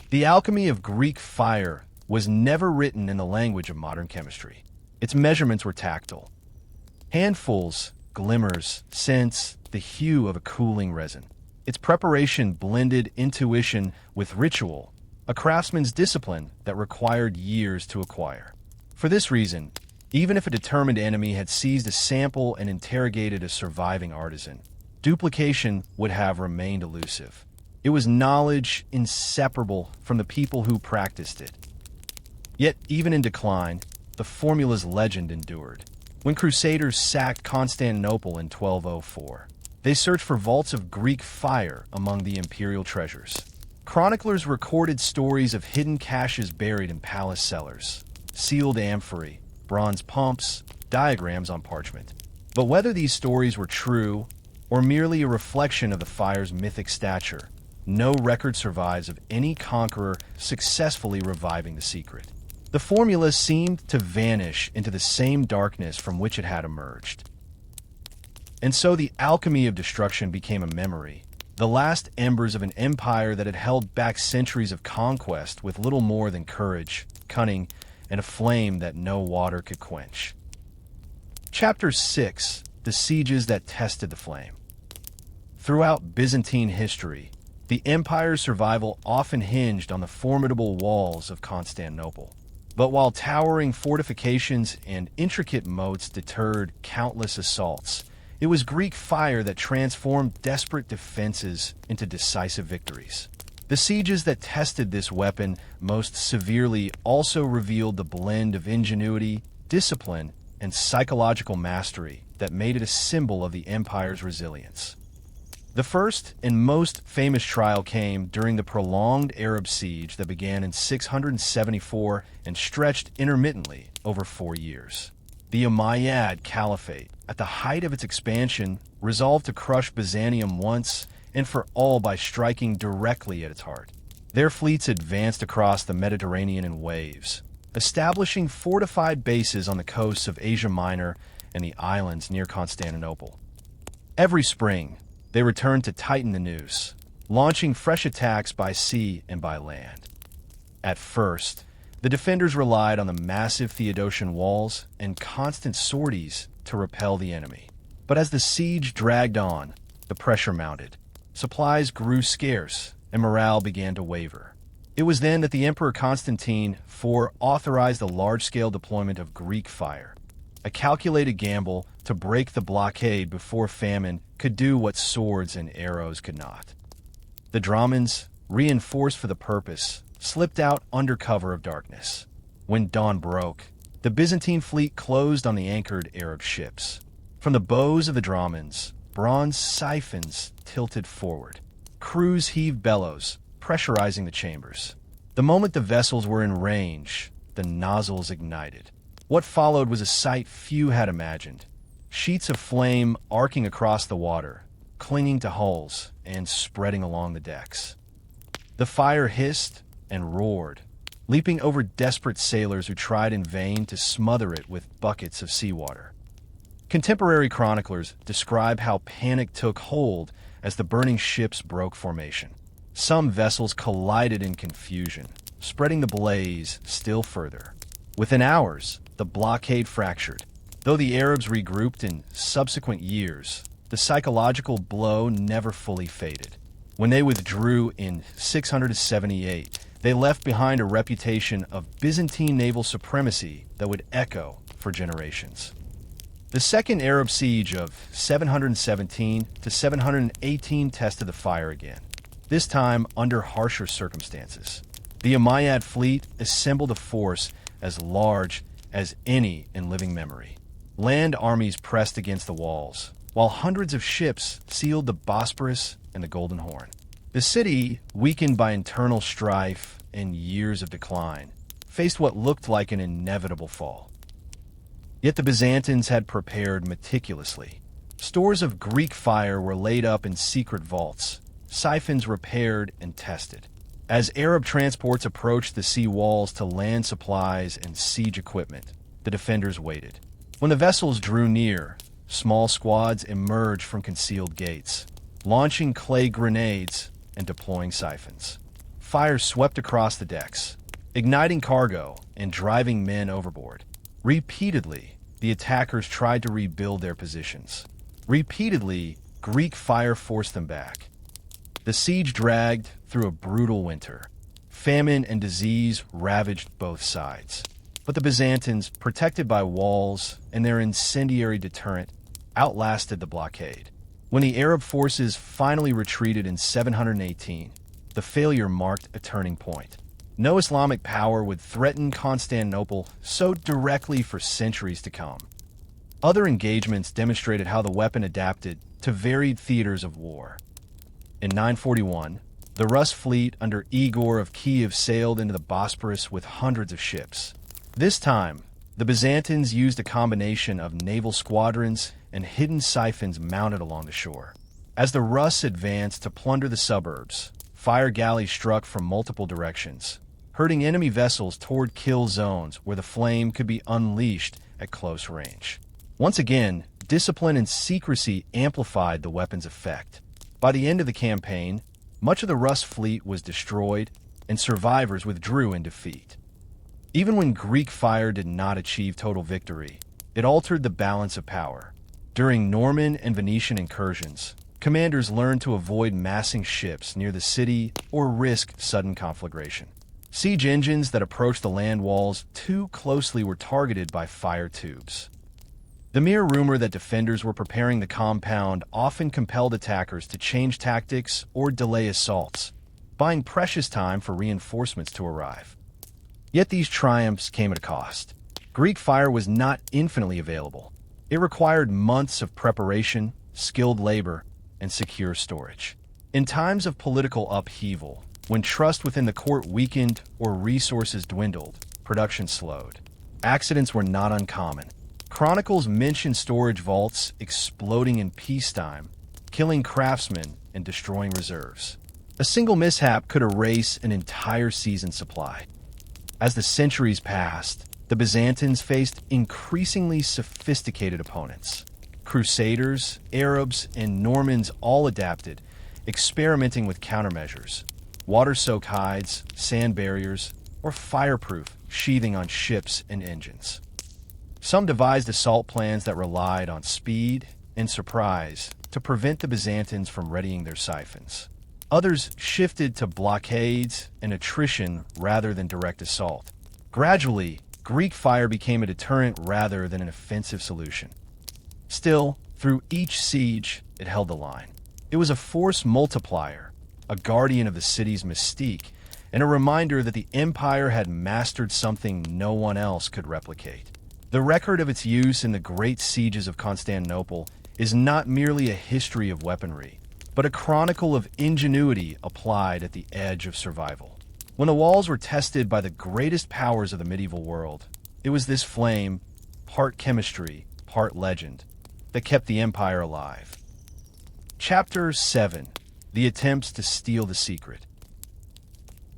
The alchemy of Greek fire was never written in the language of modern chemistry. Its measurements were tactile. Handfuls, glimmers, scents, the hue of a cooling resin. Its preparation blended intuition with ritual, a craftsman's discipline that required years to acquire. For this reason, even if a determined enemy had seized a sample and interrogated a surviving artisan, duplication would have remained elusive. It was knowledge inseparable from the people who practiced it. Yet, even in decline, the formula's legend endured. When Crusaders sacked Constantinople in 1204, they searched for vaults of Greek fire among the imperial treasures. Chroniclers recorded stories of hidden caches buried in palace cellars, sealed amphorae, bronze pumps, diagrams on parchment. But whether these stories were true or merely a reflection of the fire's mythic stature, no record survives of any conqueror successfully reviving the secret. The formula seemed to vanish into the same darkness from which it had emerged. And so the alchemy of destruction became a memory, the last embers of an empire that had held back centuries of conquest with little more than courage, cunning, and a flame that no water could quench. Chapter 6: The Sieges That Tested the Flame. Throughout Byzantine history, the empire's survival often hinged on the formidable walls of Constantinople. But while towering fortifications and intricate moats deterred countless assaults, it was Greek fire that transformed desperate defenses into decisive victories. The sieges that tested this weapon most severely also revealed the blend of ingenuity, discipline, and psychological mastery that made it a symbol of the empire's resilience. The first and most famous trial came during the prolonged Arab siege that began in 674 and stretched intermittently over 4 years. The Umayyad Caliphate, at the height of its expansion, resolved to crush Byzantium once and for all by striking directly at its heart. Their fleets advanced across the Mediterranean in waves, establishing fortified bases on the coasts of Asia Minor and the islands near Constantinople. Every spring, they returned to tighten the noose, launching fresh attacks by sea and by land. At first, the defenders relied on the massive Theodosian walls and constant sorties to repel the enemy. But as the siege dragged on, the pressure mounted. Supplies grew scarce, and morale began to waver. It was then that the Emperor Constantine IV authorized a large-scale deployment of Greek fire, a calculated gamble to break the blockade before famine could do what swords and arrows could not. The Dromans, reinforced for the purpose, slipped out under cover of darkness. When dawn broke, the Byzantine fleet closed on the anchored Arab ships. From the bows of the Dromans, bronze siphons tilted forward. Crews heaved bellows, pressurizing the chambers. The moment the vessels were in range, the nozzles ignited. What followed was a sight few had imagined. Sheets of flame arcing across the water, clinging to hulls, and spreading along the decks. The fire hissed and roared, leaping over desperate sailors who tried in vain to smother it with buckets of seawater. Contemporary chroniclers describe how panic took hold as the burning ships broke formation. Some vessels collided in confusion, spreading the blaze still further. Within hours, the blockade fractured. Though the Arabs regrouped in subsequent years, the psychological blow never fully faded. When they withdrew in 678, they left behind a reputation of Byzantine naval supremacy that would echo for generations. The Second Arab Siege of 717 to 718 tested the fire again, this time under harsher circumstances. The Umayyad fleet assembled a force as large as any in living memory. Land armies pressed against the walls, while hundreds of ships sealed the Bosporus and the Golden Horn. The city, weakened by internal strife and years of decline, faced what looked like an inevitable fall. Yet the Byzantines had prepared meticulously. Stores of Greek fire were laid up in secret vaults, siphons repaired and tested. As Arab transports approached the sea walls to land supplies and siege equipment, the defenders waited. When the vessels drew near, small squads emerged from concealed gates, launching clay grenades and deploying siphons. Fire swept across the decks, igniting cargo and driving men overboard. Repeatedly, the attackers tried to rebuild their positions. Repeatedly, Greek fire forced them back. The siege dragged through a brutal winter. Famine and disease ravaged both sides. But the Byzantines, protected by walls and their incendiary deterrent, outlasted the blockade. When the Arab forces finally retreated in 718, the failure marked a turning point. No Islamic power would threaten Constantinople so directly for centuries to come. Other engagements demonstrated how the weapon adapted to varied theaters of war. In 941, the Rus fleet under Igor of Kiev sailed into the Bosporus with hundreds of ships. This time, the Byzantines used a combination of naval squadrons and hidden siphons mounted along the shore. As the Rus advanced to plunder the suburbs, fire galleys struck from multiple directions, herding enemy vessels toward kill zones where the flame could be unleashed at close range. Once again, discipline and secrecy amplified the weapon's effect. By the end of the campaign, much of the Rus fleet was destroyed, and survivors withdrew in defeat. Even when Greek fire did not achieve total victory, it altered the balance of power. During Norman and Venetian incursions, commanders learned to avoid massing ships near the city or risk sudden conflagration. Siege engines that approached the land walls too closely were targeted by fire tubes. The mere rumor that defenders were preparing the compound often compelled attackers to change tactics or delay assaults, buying precious time for reinforcements to arrive. Yet these triumphs came at a cost. Greek fire was not infinitely available. It required months of preparation, skilled labor, and secure storage. In times of political upheaval, when trust within the court weakened or resources dwindled, production slowed. Accidents were not uncommon. Chronicles mention storage vaults exploding in peacetime, killing craftsmen and destroying reserves. A single mishap could erase an entire season's supply. As the centuries passed, the Byzantines faced increasingly sophisticated opponents. Crusaders, Arabs, and Normans all adapted, experimenting with countermeasures: water-soaked hides, sand barriers, or fireproof sheathing on ships and engines. Some devised assault plans that relied on speed and surprise to prevent the Byzantines from readying their siphons. Others shifted to blockades and attrition rather than direct assault. Gradually, Greek fire became a deterrent rather than an offensive solution. Still, through each siege, it held the line. It was a force multiplier, a guardian of the city's mystique, and a reminder that the empire had mastered something no one else could replicate. The record of its use in the great sieges of Constantinople is not merely a history of weaponry, but a chronicle of ingenuity applied at the edge of survival. When the walls were tested by the greatest powers of the medieval world, it was this flame, part chemistry, part legend, that kept the empire alive. Chapter 7: The Attempts to Steal the Secret.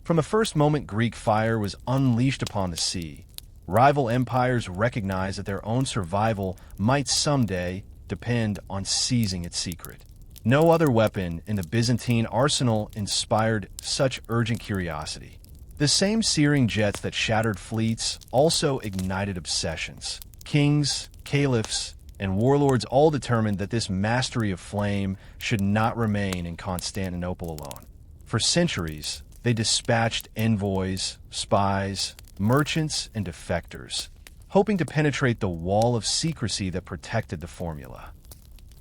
From the first moment Greek fire was unleashed upon the sea, rival empires recognized that their own survival might someday depend on seizing its secret. No other weapon in the Byzantine arsenal inspired such urgent curiosity. The same searing jets that shattered fleets also ignited obsessions. Kings, caliphs, and warlords all determined that this mastery of flame should not remain in Constantinople alone. For centuries, they dispatched envoys, spies, merchants, and defectors, hoping to penetrate the wall of secrecy that protected the formula.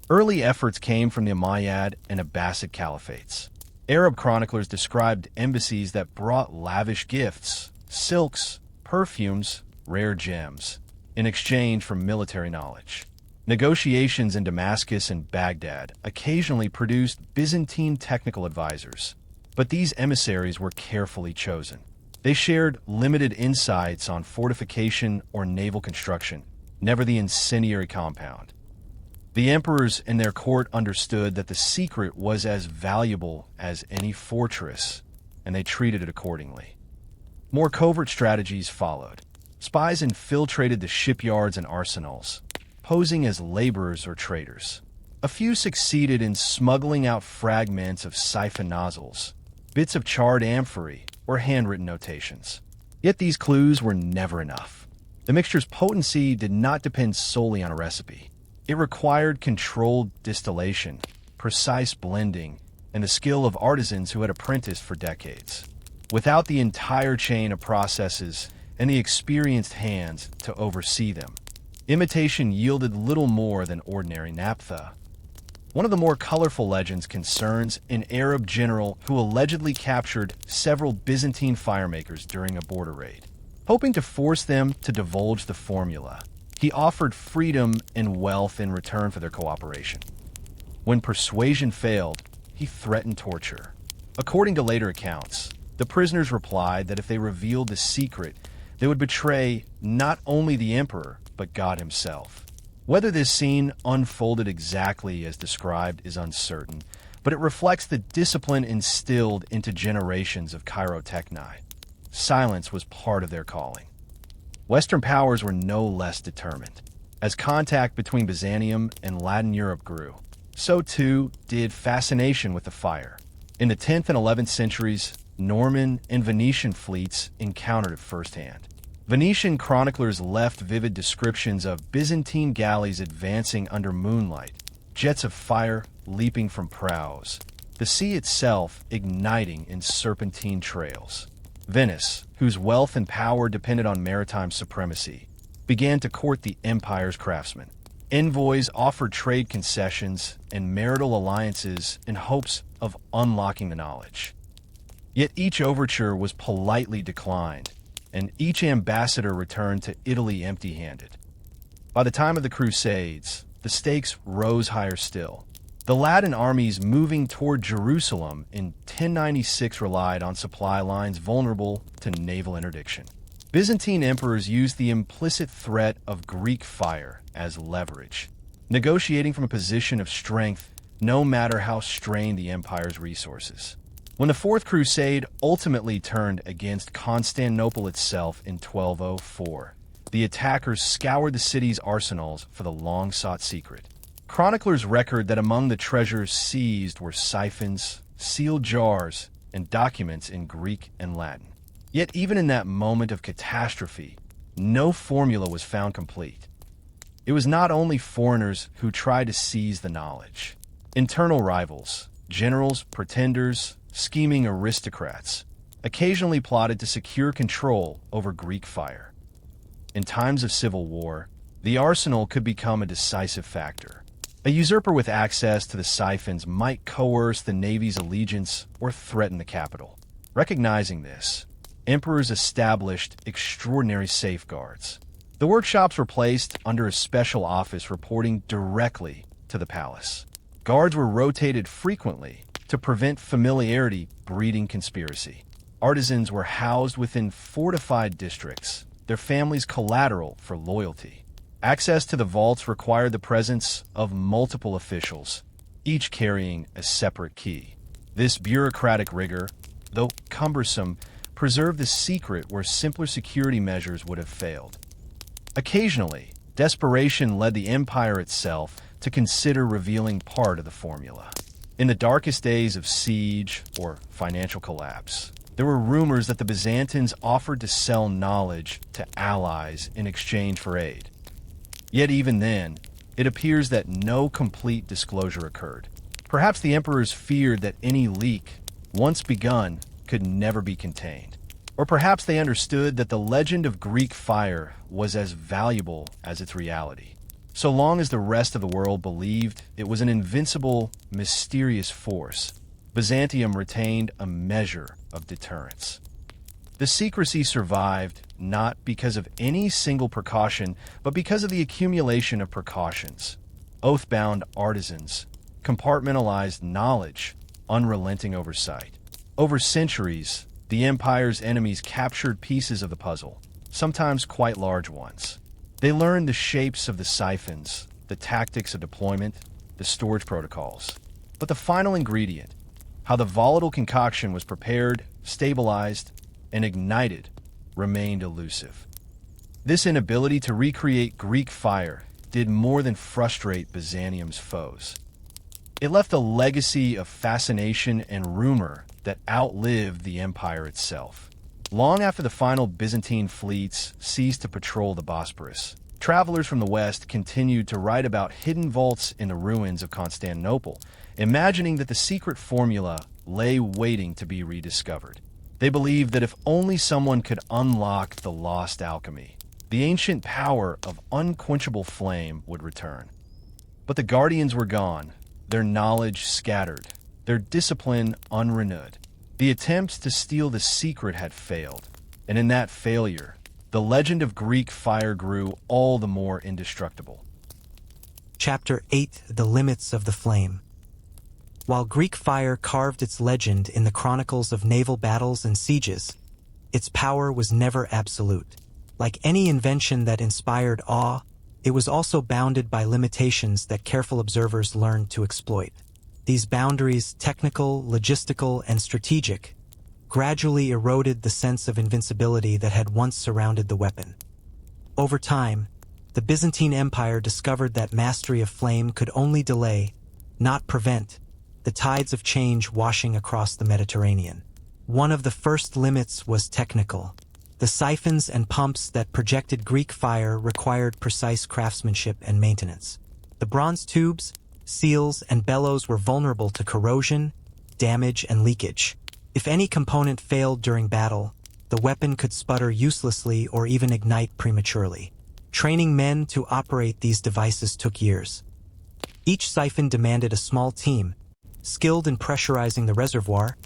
Early efforts came from the Umayyad and Abbasid caliphates. Arab chroniclers described embassies that brought lavish gifts, silks, perfumes, rare gems, in exchange for military knowledge. Negotiations in Damascus and Baghdad occasionally produced Byzantine technical advisors, but these emissaries were carefully chosen. They shared limited insights on fortification or naval construction, never the incendiary compound. The emperors and their court understood that the secret was as valuable as any fortress, and they treated it accordingly. More covert strategies followed. Spies infiltrated the shipyards and arsenals, posing as laborers or traders. A few succeeded in smuggling out fragments of siphon nozzles, bits of charred amphory, or handwritten notations. Yet these clues were never enough. The mixture's potency did not depend solely on a recipe. It required controlled distillation, precise blending, and the skill of artisans who had apprenticed for decades. Without the entire chain of processes and the experienced hands to oversee them, imitation yielded little more than ordinary naphtha. One of the more colorful legends concerns an Arab general who allegedly captured several Byzantine firemakers during a border raid. Hoping to force them to divulge the formula, he offered freedom and wealth in return for their cooperation. When persuasion failed, he threatened torture. According to later accounts, the prisoners replied that if they revealed the secret, they would betray not only the emperor, but God himself. Whether this scene unfolded exactly as described is uncertain, but it reflects the discipline instilled into generations of chirotechni. Silence was part of their calling. Western powers were no less determined. As contact between Byzantium and Latin Europe grew, so too did fascination with the fire. In the 10th and 11th centuries, Norman and Venetian fleets encountered it firsthand. Venetian chroniclers left vivid descriptions of Byzantine galleys advancing under moonlight, jets of fire leaping from prows, the sea itself igniting in serpentine trails. Venice, whose wealth and power depended on maritime supremacy, began to court the empire's craftsmen. Envoys offered trade concessions and marital alliances in hopes of unlocking the knowledge. Yet each overture was politely declined, and each ambassador returned to Italy empty-handed. By the time of the Crusades, the stakes rose higher still. The Latin armies moving toward Jerusalem in 1096 relied on supply lines vulnerable to naval interdiction. Byzantine emperors used the implicit threat of Greek fire as leverage, negotiating from a position of strength no matter how strained the empire's resources. When the Fourth Crusade ultimately turned against Constantinople itself in 1204, the attackers scoured the city's arsenals for the long-sought secret. Chroniclers record that among the treasures seized were siphons, sealed jars, and documents in Greek and Latin. Yet even in that moment of catastrophe, no formula was found complete. It was not only foreigners who tried to seize the knowledge. Internal rivals, generals, pretenders, scheming aristocrats, occasionally plotted to secure control over Greek fire. In times of civil war, the arsenal could become a decisive factor. A usurper with access to the siphons might coerce the navy's allegiance or threaten the capital. Recognizing this, emperors established extraordinary safeguards. The workshops were placed under a special office reporting directly to the palace. Guards were rotated frequently to prevent familiarity breeding conspiracy. Artisans were housed within fortified districts, their families collateral for loyalty. Access to the vaults required the presence of multiple officials, each carrying a separate key. This bureaucratic rigor, though cumbersome, preserved the secret where simpler security measures would have failed. Occasionally, desperation led the empire itself to consider revealing part of the formula. In the darkest days of siege or financial collapse, there were rumors that the Byzantines offered to sell knowledge to allies in exchange for aid. Yet even then, it appears that no complete disclosure occurred. Perhaps the emperors feared that any leak, once begun, could never be contained. Or perhaps they understood that the legend of Greek fire was as valuable as its reality. So long as the rest of the world believed it was an invincible, mysterious force, Byzantium retained a measure of deterrence. The secrecy survived not because of any single precaution, but because of the accumulation of precautions. Oath-bound artisans, compartmentalized knowledge, unrelenting oversight. Over centuries, the empire's enemies captured pieces of the puzzle, sometimes quite large ones. They learned the shapes of the siphons, the tactics of deployment, the storage protocols. But the final ingredient, how the volatile concoction was prepared, stabilized, and ignited remained elusive. This inability to recreate Greek fire did more than frustrate Byzantium's foes. It left a legacy of fascination and rumor that outlived the empire itself. Long after the final Byzantine fleets ceased to patrol the Bosporus, travelers from the west continued to write about hidden vaults in the ruins of Constantinople, imagining that the secret formula lay waiting to be rediscovered. They believed that if only someone could unlock the lost alchemy, the ancient power of unquenchable flame would return. But the guardians were gone, their knowledge scattered, their discipline unrenewed. The attempts to steal the secret had failed, and in that failure, the legend of Greek fire grew all the more indestructible. Chapter 8: The Limits of the Flame. While Greek fire carved its legend in the chronicles of naval battles and sieges, its power was never absolute. Like any invention that inspired awe, it was also bounded by limitations that careful observers learned to exploit. These boundaries, technical, logistical, and strategic, gradually eroded the sense of invincibility that had once surrounded the weapon. Over time, the Byzantine Empire discovered that mastery of flame could only delay, not prevent, the tides of change washing across the Mediterranean. One of the first limits was technical. The siphons and pumps that projected Greek fire required precise craftsmanship and maintenance. The bronze tubes, seals, and bellows were vulnerable to corrosion, damage, and leakage. If any component failed during battle, the weapon could sputter uselessly or even ignite prematurely. Training men to operate these devices took years. Each siphon demanded a small team, skilled in pressurizing the reservoir,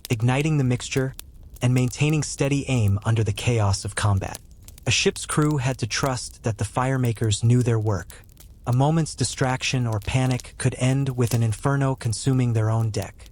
igniting the mixture, and maintaining steady aim under the chaos of combat. A ship's crew had to trust that the firemakers knew their work. A moment's distraction or panic could end with an inferno consuming their own deck.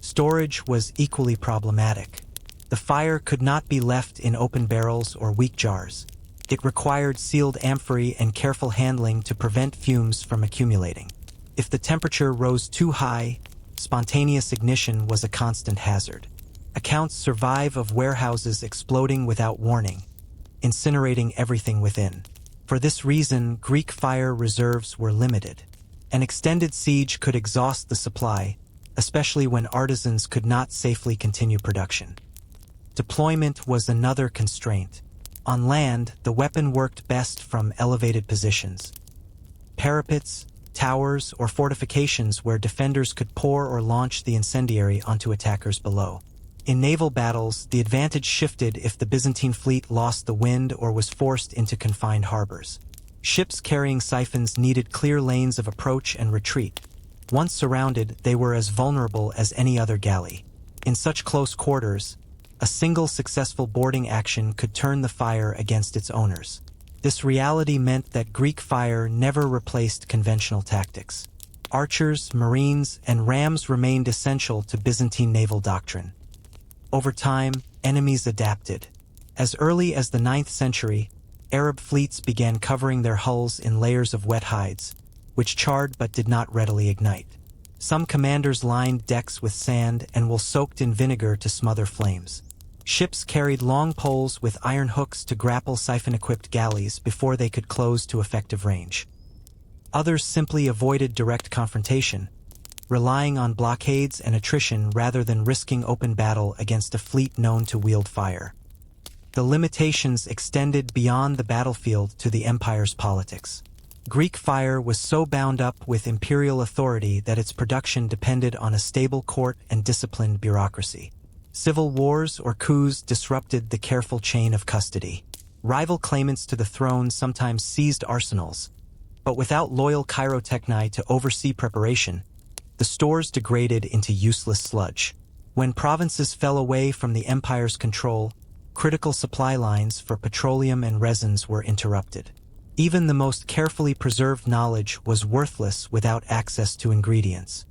Storage was equally problematic. The fire could not be left in open barrels or weak jars. It required sealed amphorae and careful handling to prevent fumes from accumulating. If the temperature rose too high, spontaneous ignition was a constant hazard. Accounts survive of warehouses exploding without warning, incinerating everything within. For this reason, Greek fire reserves were limited. An extended siege could exhaust the supply, especially when artisans could not safely continue production. Deployment was another constraint. On land, the weapon worked best from elevated positions. Parapets, towers, or fortifications where defenders could pour or launch the incendiary onto attackers below. In naval battles, the advantage shifted if the Byzantine fleet lost the wind or was forced into confined harbors. Ships carrying siphons needed clear lanes of approach and retreat. Once surrounded, they were as vulnerable as any other galley. In such close quarters, a single successful boarding action could turn the fire against its owners. This reality meant that Greek fire never replaced conventional tactics. Archers, marines, and rams remained essential to Byzantine naval doctrine. Over time, enemies adapted. As early as the 9th century, Arab fleets began covering their hulls in layers of wet hides, which charred but did not readily ignite. Some commanders lined decks with sand and were soaked in vinegar to smother flames. Ships carried long poles with iron hooks to grapple siphon-equipped galleys before they could close to effective range. Others simply avoided direct confrontation, relying on blockades and attrition rather than risking open battle against a fleet known to wield fire. The limitations extended beyond the battlefield to the empire's politics. Greek fire was so bound up with imperial authority that its production depended on a stable court and disciplined bureaucracy. Civil wars or coups disrupted the careful chain of custody. Rival claimants to the throne sometimes seized arsenals, but without loyal chirotechni to oversee preparation, the stores degraded into useless sludge. When provinces fell away from the empire's control, critical supply lines for petroleum and resins were interrupted. Even the most carefully preserved knowledge was worthless without access to ingredients.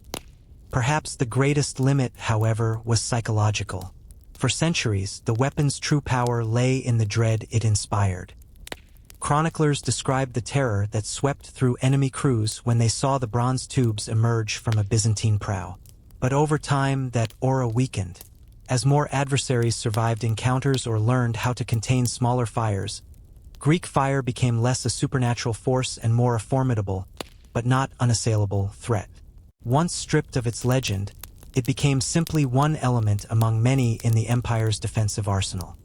Perhaps the greatest limit, however, was psychological. For centuries, the weapon's true power lay in the dread it inspired. Chroniclers described the terror that swept through enemy crews when they saw the bronze tubes emerge from a Byzantine prow. But over time, that aura weakened. As more adversaries survived encounters or learned how to contain smaller fires, Greek fire became less a supernatural force and more a formidable, but not unassailable, threat. Once stripped of its legend, it became simply one element among many in the empire's defensive arsenal.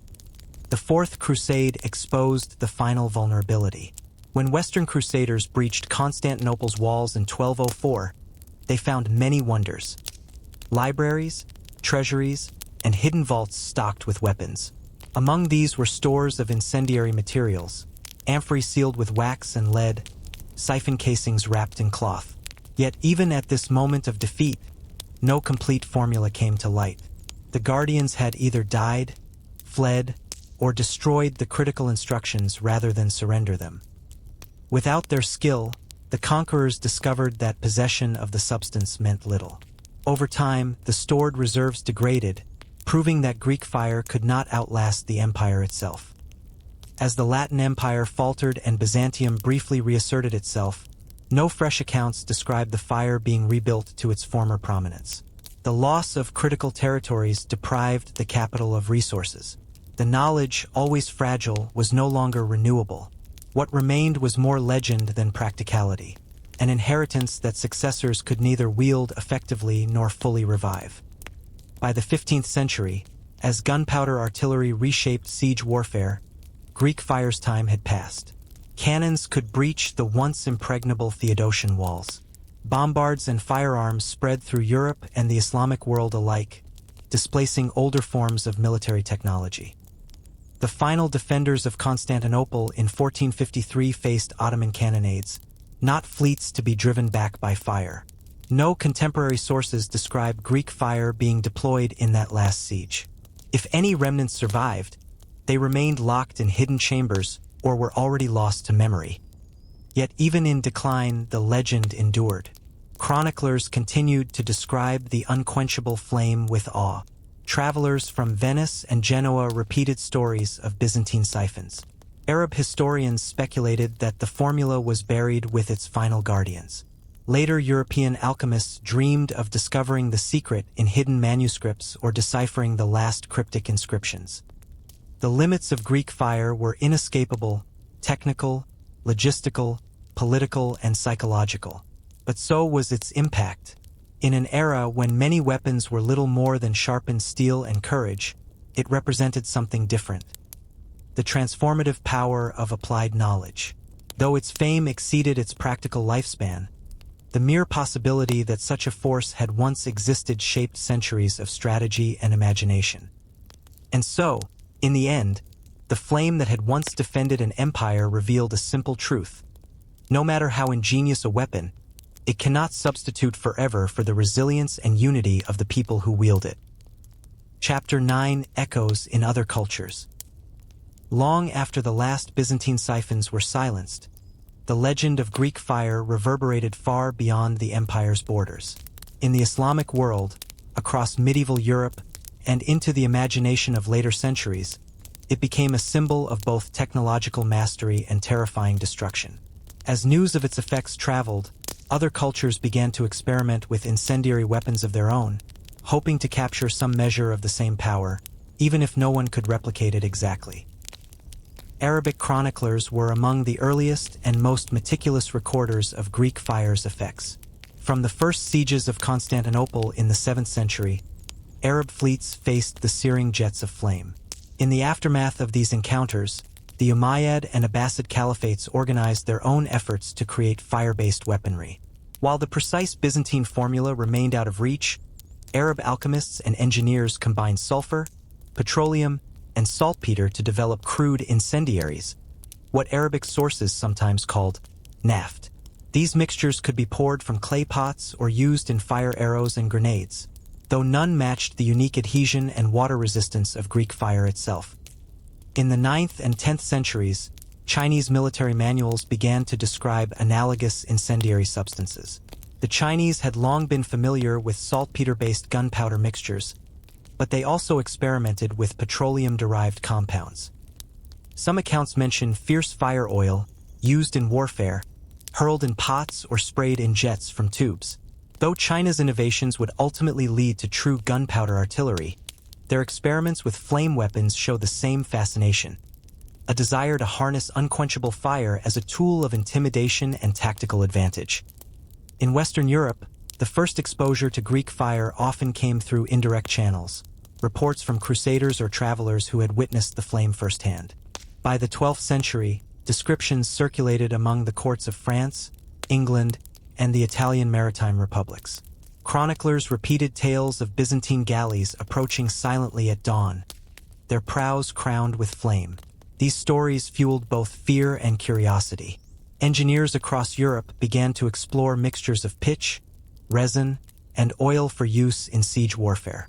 The Fourth Crusade exposed the final vulnerability. When Western Crusaders breached Constantinople's walls in 1204, they found many wonders: libraries, treasuries, and hidden vaults stocked with weapons. Among these were stores of incendiary materials, amphorae sealed with wax and lead, siphon casings wrapped in cloth. Yet even at this moment of defeat, no complete formula came to light. The Guardians had either died, fled, or destroyed the critical instructions rather than surrender them. Without their skill, the conquerors discovered that possession of the substance meant little. Over time, the stored reserves degraded, proving that Greek fire could not outlast the empire itself. As the Latin Empire faltered and Byzantium briefly reasserted itself, no fresh accounts describe the fire being rebuilt to its former prominence. The loss of critical territories deprived the capital of resources. The knowledge, always fragile, was no longer renewable. What remained was more legend than practicality, an inheritance that successors could neither wield effectively nor fully revive. By the 15th century, as gunpowder artillery reshaped siege warfare, Greek fire's time had passed. Cannons could breach the once impregnable Theodosian walls. Bombards and firearms spread through Europe and the Islamic world alike, displacing older forms of military technology. The final defenders of Constantinople in 1453 faced Ottoman cannonades, not fleets to be driven back by fire. No contemporary sources describe Greek fire being deployed in that last siege. If any remnants survived, they remained locked in hidden chambers or were already lost to memory. Yet even in decline, the legend endured. Chroniclers continued to describe the unquenchable flame with awe. Travelers from Venice and Genoa repeated stories of Byzantine siphons. Arab historians speculated that the formula was buried with its final guardians. Later European alchemists dreamed of discovering the secret in hidden manuscripts or deciphering the last cryptic inscriptions. The limits of Greek fire were inescapable, technical, logistical, political, and psychological. But so was its impact. In an era when many weapons were little more than sharpened steel and courage, it represented something different: the transformative power of applied knowledge. Though its fame exceeded its practical lifespan, the mere possibility that such a force had once existed shaped centuries of strategy and imagination. And so, in the end, the flame that had once defended an empire revealed a simple truth: no matter how ingenious a weapon, it cannot substitute forever for the resilience and unity of the people who wield it. Chapter 9: Echoes in Other Cultures. Long after the last Byzantine siphons were silenced, the legend of Greek fire reverberated far beyond the empire's borders. In the Islamic world, across medieval Europe, and into the imagination of later centuries, it became a symbol of both technological mastery and terrifying destruction. As news of its effects traveled, other cultures began to experiment with incendiary weapons of their own, hoping to capture some measure of the same power, even if no one could replicate it exactly. Arabic chroniclers were among the earliest and most meticulous recorders of Greek fire's effects. From the first sieges of Constantinople in the 7th century, Arab fleets faced the searing jets of flame. In the aftermath of these encounters, the Umayyad and Abbasid caliphates organized their own efforts to create fire-based weaponry. While the precise Byzantine formula remained out of reach, Arab alchemists and engineers combined sulfur, petroleum, and saltpeter to develop crude incendiaries, what Arabic sources sometimes called naft. These mixtures could be poured from clay pots or used in fire arrows and grenades, though none matched the unique adhesion and water resistance of Greek fire itself. In the 9th and 10th centuries, Chinese military manuals began to describe analogous incendiary substances. The Chinese had long been familiar with saltpeter-based gunpowder mixtures, but they also experimented with petroleum-derived compounds. Some accounts mention fierce fire oil, used in warfare, hurled in pots or sprayed in jets from tubes. Though China's innovations would ultimately lead to true gunpowder artillery, Their experiments with flame weapons show the same fascination, a desire to harness unquenchable fire as a tool of intimidation and tactical advantage. In Western Europe, the first exposure to Greek fire often came through indirect channels, reports from crusaders or travelers who had witnessed the flame firsthand. By the 12th century, descriptions circulated among the courts of France, England, and the Italian maritime republics. Chroniclers repeated tales of Byzantine galleys approaching silently at dawn, their prows crowned with flame. These stories fueled both fear and curiosity. Engineers across Europe began to explore mixtures of pitch, resin, and oil for use in siege warfare.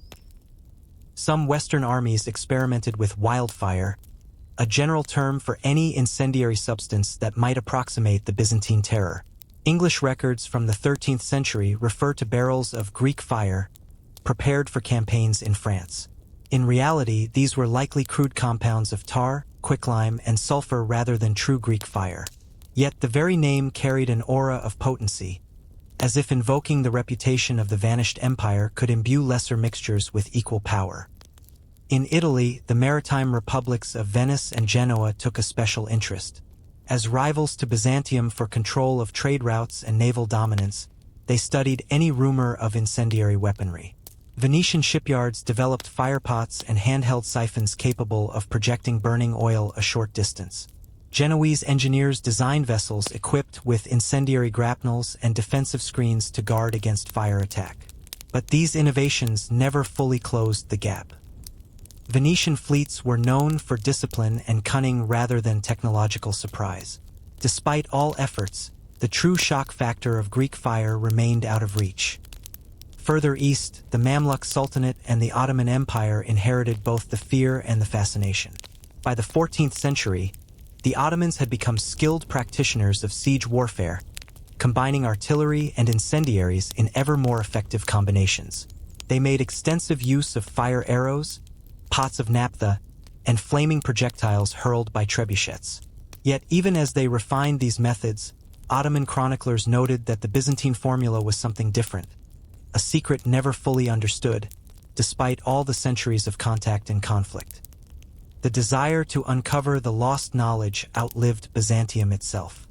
Some Western armies experimented with wildfire, a general term for any incendiary substance that might approximate the Byzantine terror. English records from the 13th century refer to barrels of Greek fire prepared for campaigns in France. In reality, these were likely crude compounds of tar, quicklime, and sulfur rather than true Greek fire. Yet the very name carried an aura of potency, as if invoking the reputation of the vanished empire could imbue lesser mixtures with equal power. In Italy, the maritime republics of Venice and Genoa took a special interest. As rivals to Byzantium for control of trade routes and naval dominance, they studied any rumor of incendiary weaponry. Venetian shipyards developed firepots and handheld siphons capable of projecting burning oil a short distance. Genoese engineers designed vessels equipped with incendiary grapnels and defensive screens to guard against fire attack. But these innovations never fully closed the gap. Venetian fleets were known for discipline and cunning rather than technological surprise. Despite all efforts, the true shock factor of Greek fire remained out of reach. Further east, the Mamluk Sultanate and the Ottoman Empire inherited both the fear and the fascination. By the 14th century, the Ottomans had become skilled practitioners of siege warfare, combining artillery and incendiaries in ever more effective combinations. They made extensive use of fire arrows, pots of naphtha, and flaming projectiles hurled by trebuchets. Yet even as they refined these methods, Ottoman chroniclers noted that the Byzantine formula was something different, a secret never fully understood, despite all the centuries of contact and conflict. The desire to uncover the lost knowledge outlived Byzantium itself.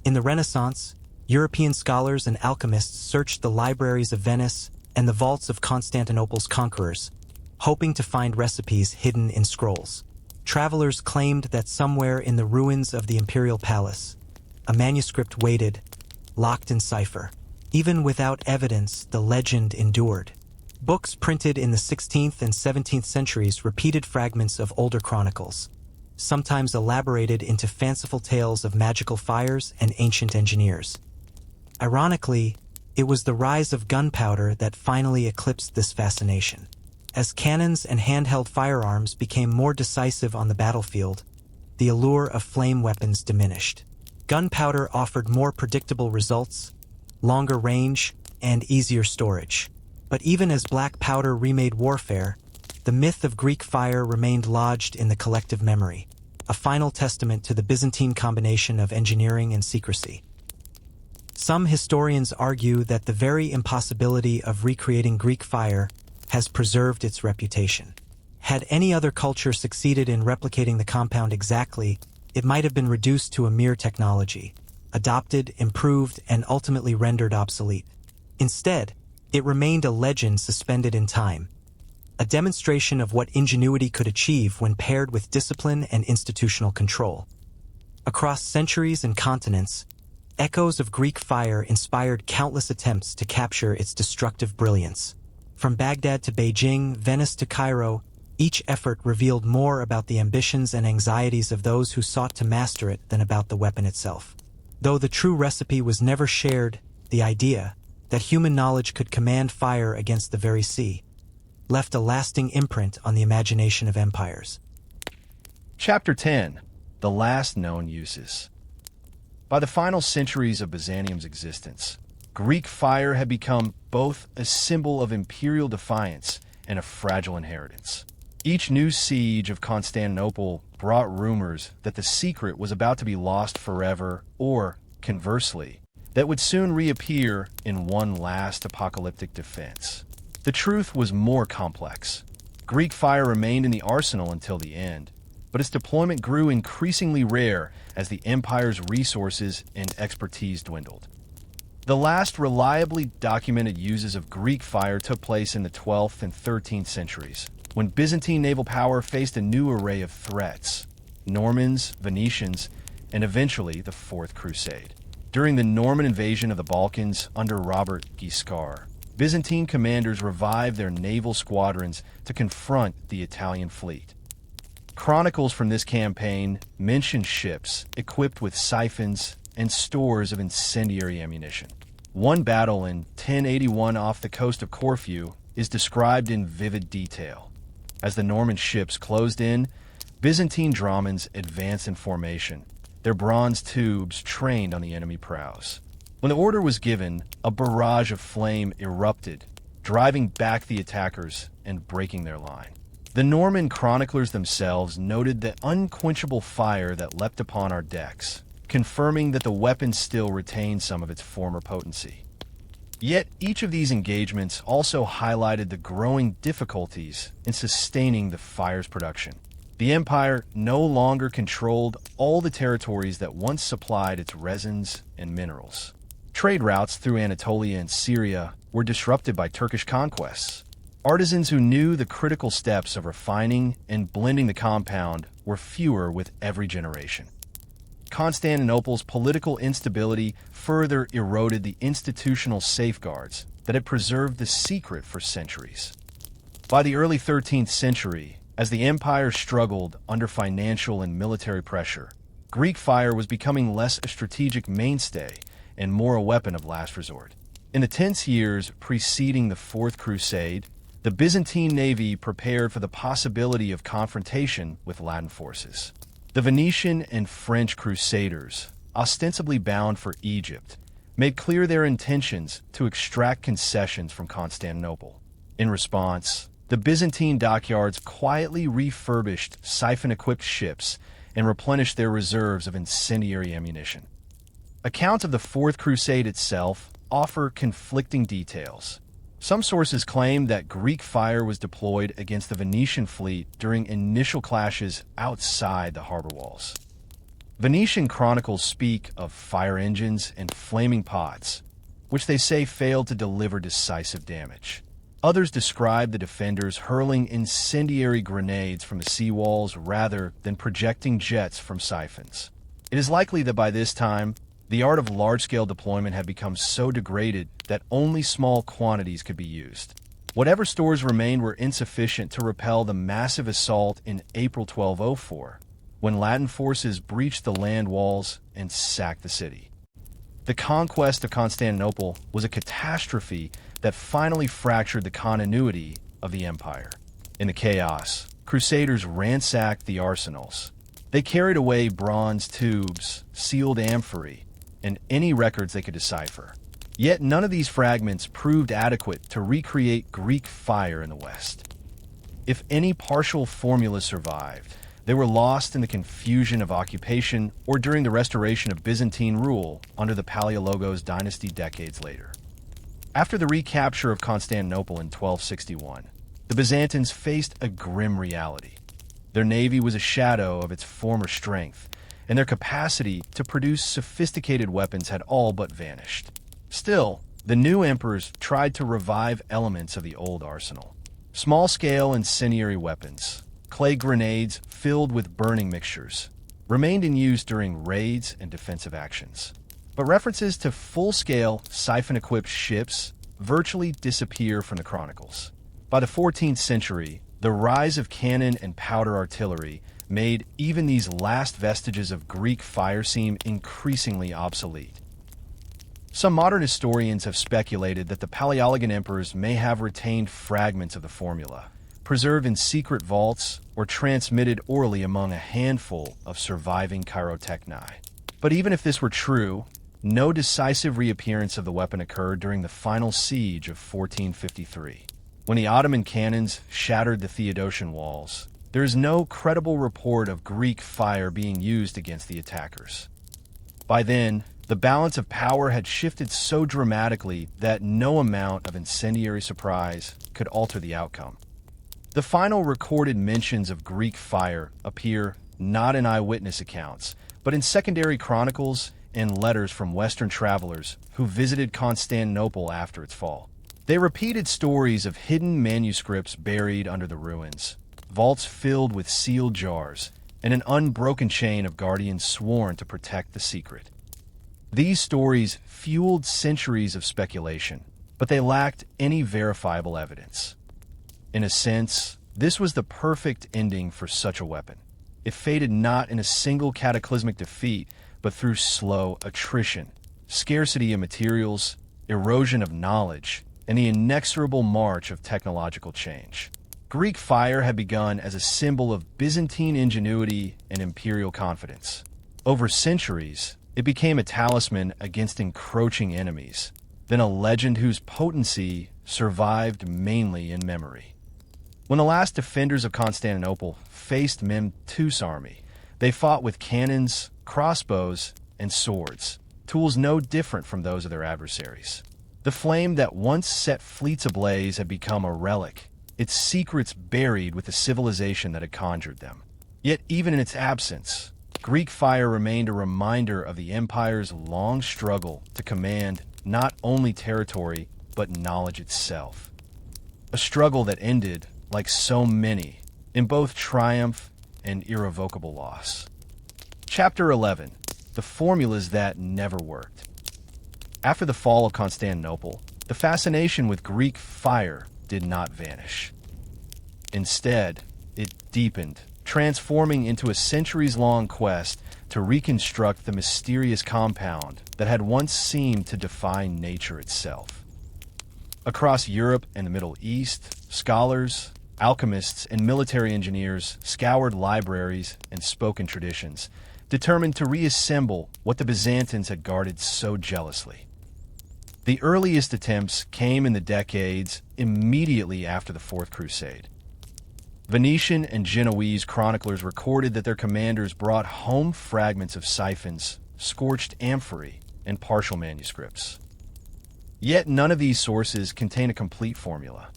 In the Renaissance, European scholars and alchemists searched the libraries of Venice and the vaults of Constantinople's conquerors, hoping to find recipes hidden in scrolls. Travelers claimed that somewhere in the ruins of the imperial palace, a manuscript waited, locked in cipher. Even without evidence, the legend endured. Books printed in the 16th and 17th centuries repeated fragments of older chronicles, sometimes elaborated into fanciful tales of magical fires and ancient engineers. Ironically, it was the rise of gunpowder that finally eclipsed this fascination. As cannons and handheld firearms became more decisive on the battlefield, the allure of flame weapons diminished. Gunpowder offered more predictable results, longer range, and easier storage. But even as black powder remade warfare, the myth of Greek fire remained lodged in the collective memory, a final testament to the Byzantine combination of engineering and secrecy. Some historians argue that the very impossibility of recreating Greek fire has preserved its reputation. Had any other culture succeeded in replicating the compound exactly, it might have been reduced to a mere technology, adopted, improved, and ultimately rendered obsolete. Instead, it remained a legend suspended in time, a demonstration of what ingenuity could achieve when paired with discipline and institutional control. Across centuries and continents, echoes of Greek fire inspired countless attempts to capture its destructive brilliance. From Baghdad to Beijing, Venice to Cairo, each effort revealed more about the ambitions and anxieties of those who sought to master it than about the weapon itself. Though the true recipe was never shared, the idea that human knowledge could command fire against the very sea left a lasting imprint on the imagination of empires. Chapter 10. The Last Known Uses. By the final centuries of Byzantium's existence, Greek fire had become both a symbol of imperial defiance and a fragile inheritance. Each new siege of Constantinople brought rumors that the secret was about to be lost forever, or, conversely, that would soon reappear in one last apocalyptic defense. The truth was more complex. Greek fire remained in the arsenal until the end, but its deployment grew increasingly rare as the empire's resources and expertise dwindled. The last reliably documented uses of Greek fire took place in the 12th and 13th centuries, when Byzantine naval power faced a new array of threats: Normans, Venetians, and eventually the Fourth Crusade. During the Norman invasion of the Balkans under Robert Guiscard, Byzantine commanders revived their naval squadrons to confront the Italian fleet. Chronicles from this campaign mention ships equipped with siphons and stores of incendiary ammunition. One battle in 1081 off the coast of Corfu is described in vivid detail. As the Norman ships closed in, Byzantine dromons advanced in formation, their bronze tubes trained on the enemy prows. When the order was given, a barrage of flame erupted, driving back the attackers and breaking their line. The Norman chroniclers themselves noted the unquenchable fire that leapt upon our decks, confirming that the weapon still retained some of its former potency. Yet each of these engagements also highlighted the growing difficulties in sustaining the fire's production. The empire no longer controlled all the territories that once supplied its resins and minerals. Trade routes through Anatolia and Syria were disrupted by Turkish conquests. Artisans who knew the critical steps of refining and blending the compound were fewer with every generation. Constantinople's political instability further eroded the institutional safeguards that had preserved the secret for centuries. By the early 13th century, as the empire struggled under financial and military pressure, Greek fire was becoming less a strategic mainstay and more a weapon of last resort. In the tense years preceding the Fourth Crusade, the Byzantine navy prepared for the possibility of confrontation with Latin forces. The Venetian and French crusaders, ostensibly bound for Egypt, made clear their intentions to extract concessions from Constantinople. In response, the Byzantine dockyards quietly refurbished siphon-equipped ships and replenished their reserves of incendiary ammunition. Accounts of the Fourth Crusade itself offer conflicting details. Some sources claim that Greek fire was deployed against the Venetian fleet during initial clashes outside the harbor walls. Venetian chronicles speak of fire engines and flaming pots, which they say failed to deliver decisive damage. Others describe the defenders hurling incendiary grenades from the seawalls rather than projecting jets from siphons. It is likely that by this time, the art of large-scale deployment had become so degraded that only small quantities could be used. Whatever stores remained were insufficient to repel the massive assault in April 1204, when Latin forces breached the land walls and sacked the city. The conquest of Constantinople was a catastrophe that finally fractured the continuity of the empire. In the chaos, crusaders ransacked the arsenals. They carried away bronze tubes, sealed amphorae, and any records they could decipher. Yet none of these fragments proved adequate to recreate Greek fire in the West. If any partial formulas survived, they were lost in the confusion of occupation or during the restoration of Byzantine rule under the Palaiologos dynasty decades later. After the recapture of Constantinople in 1261, the Byzantines faced a grim reality. Their navy was a shadow of its former strength, and their capacity to produce sophisticated weapons had all but vanished. Still, the new emperors tried to revive elements of the old arsenal. Small-scale incendiary weapons, clay grenades filled with burning mixtures, remained in use during raids and defensive actions. But references to full-scale, siphon-equipped ships virtually disappear from the chronicles. By the 14th century, the rise of cannon and powder artillery made even these last vestiges of Greek fire seem increasingly obsolete. Some modern historians have speculated that the Paleologan emperors may have retained fragments of the formula, preserved in secret vaults or transmitted orally among a handful of surviving chirotechni. But even if this were true, no decisive reappearance of the weapon occurred during the final siege of 1453. When the Ottoman cannons shattered the Theodosian walls, there is no credible report of Greek fire being used against the attackers. By then, the balance of power had shifted so dramatically that no amount of incendiary surprise could alter the outcome. The final recorded mentions of Greek fire appear not in eyewitness accounts, but in secondary chronicles and letters from Western travelers who visited Constantinople after its fall. They repeated stories of hidden manuscripts buried under the ruins, vaults filled with sealed jars, and an unbroken chain of guardians sworn to protect the secret. These stories fueled centuries of speculation, but they lacked any verifiable evidence. In a sense, this was the perfect ending for such a weapon. It faded not in a single cataclysmic defeat, but through slow attrition, scarcity of materials, erosion of knowledge, and the inexorable march of technological change. Greek fire had begun as a symbol of Byzantine ingenuity and imperial confidence. Over centuries, it became a talisman against encroaching enemies, then a legend whose potency survived mainly in memory. When the last defenders of Constantinople faced Mehmed II's army, they fought with cannons, crossbows, and swords, tools no different from those of their adversaries. The flame that once set fleets ablaze had become a relic, its secrets buried with the civilization that had conjured them. Yet even in its absence, Greek fire remained a reminder of the empire's long struggle to command not only territory, but knowledge itself. A struggle that ended, like so many, in both triumph and irrevocable loss. Chapter 11. The Formulas That Never Worked. After the fall of Constantinople, the fascination with Greek fire did not vanish. Instead, it deepened, transforming into a centuries-long quest to reconstruct the mysterious compound that had once seemed to defy nature itself. Across Europe and the Middle East, scholars, alchemists, and military engineers scoured libraries and spoken traditions, determined to reassemble what the Byzantines had guarded so jealously. The earliest attempts came in the decades immediately after the Fourth Crusade. Venetian and Genoese chroniclers recorded that their commanders brought home fragments of siphons, scorched amphorae, and partial manuscripts. Yet none of these sources contain a complete formula.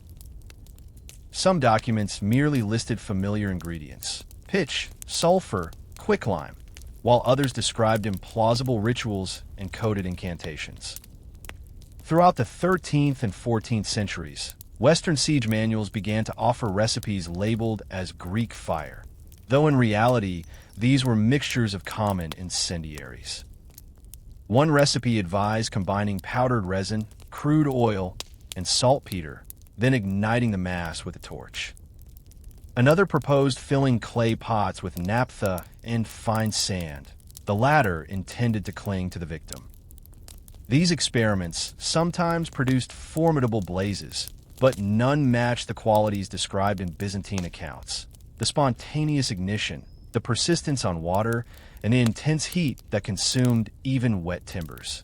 Some documents merely listed familiar ingredients: pitch, sulfur, quicklime, while others described implausible rituals and coded incantations. Throughout the 13th and 14th centuries, Western siege manuals began to offer recipes labeled as Greek fire, though in reality, these were mixtures of common incendiaries. One recipe advised combining powdered resin, crude oil, and saltpeter, then igniting the mass with a torch. Another proposed filling clay pots with naphtha and fine sand, the latter intended to cling to the victim. These experiments sometimes produced formidable blazes, but none matched the qualities described in Byzantine accounts: the spontaneous ignition, the persistence on water, and the intense heat that consumed even wet timbers.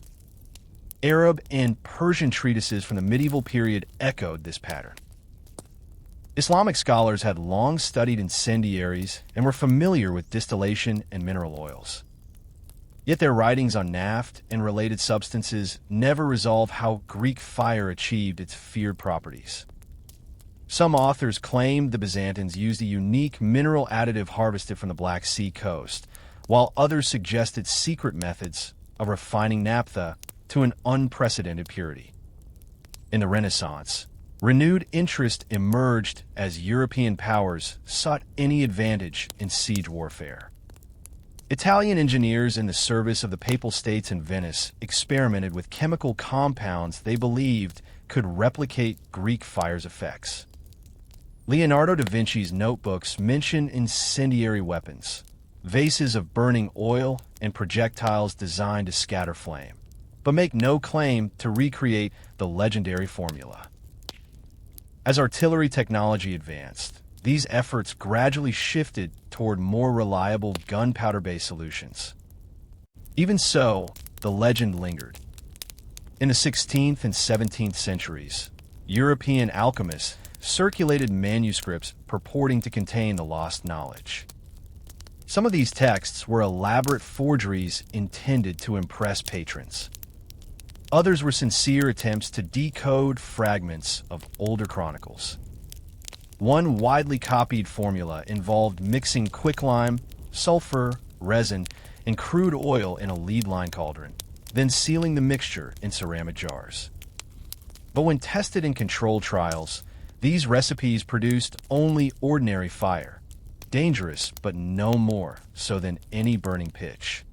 Arab and Persian treatises from the medieval period echoed this pattern. Islamic scholars had long studied incendiaries and were familiar with distillation and mineral oils. Yet their writings on naphtha and related substances never resolve how Greek fire achieved its feared properties. Some authors claimed the Byzantines used a unique mineral additive harvested from the Black Sea coast, while others suggested secret methods of refining naphtha to an unprecedented purity. In the Renaissance, renewed interest emerged as European powers sought any advantage in siege warfare. Italian engineers in the service of the Papal States in Venice experimented with chemical compounds they believed could replicate Greek fire's effects. Leonardo da Vinci's notebooks mention incendiary weapons, vases of burning oil, and projectiles designed to scatter flame, but make no claim to recreate the legendary formula. As artillery technology advanced, these efforts gradually shifted toward more reliable gunpowder-based solutions. Even so, the legend lingered. In the 16th and 17th centuries, European alchemists circulated manuscripts purporting to contain the lost knowledge. Some of these texts were elaborate forgeries intended to impress patrons. Others were sincere attempts to decode fragments of older chronicles. One widely copied formula involved mixing quicklime, sulfur, resin, and crude oil in a lead-line cauldron, then sealing the mixture in ceramic jars. But when tested in controlled trials, these recipes produced only ordinary fire, dangerous but no more so than any burning pitch.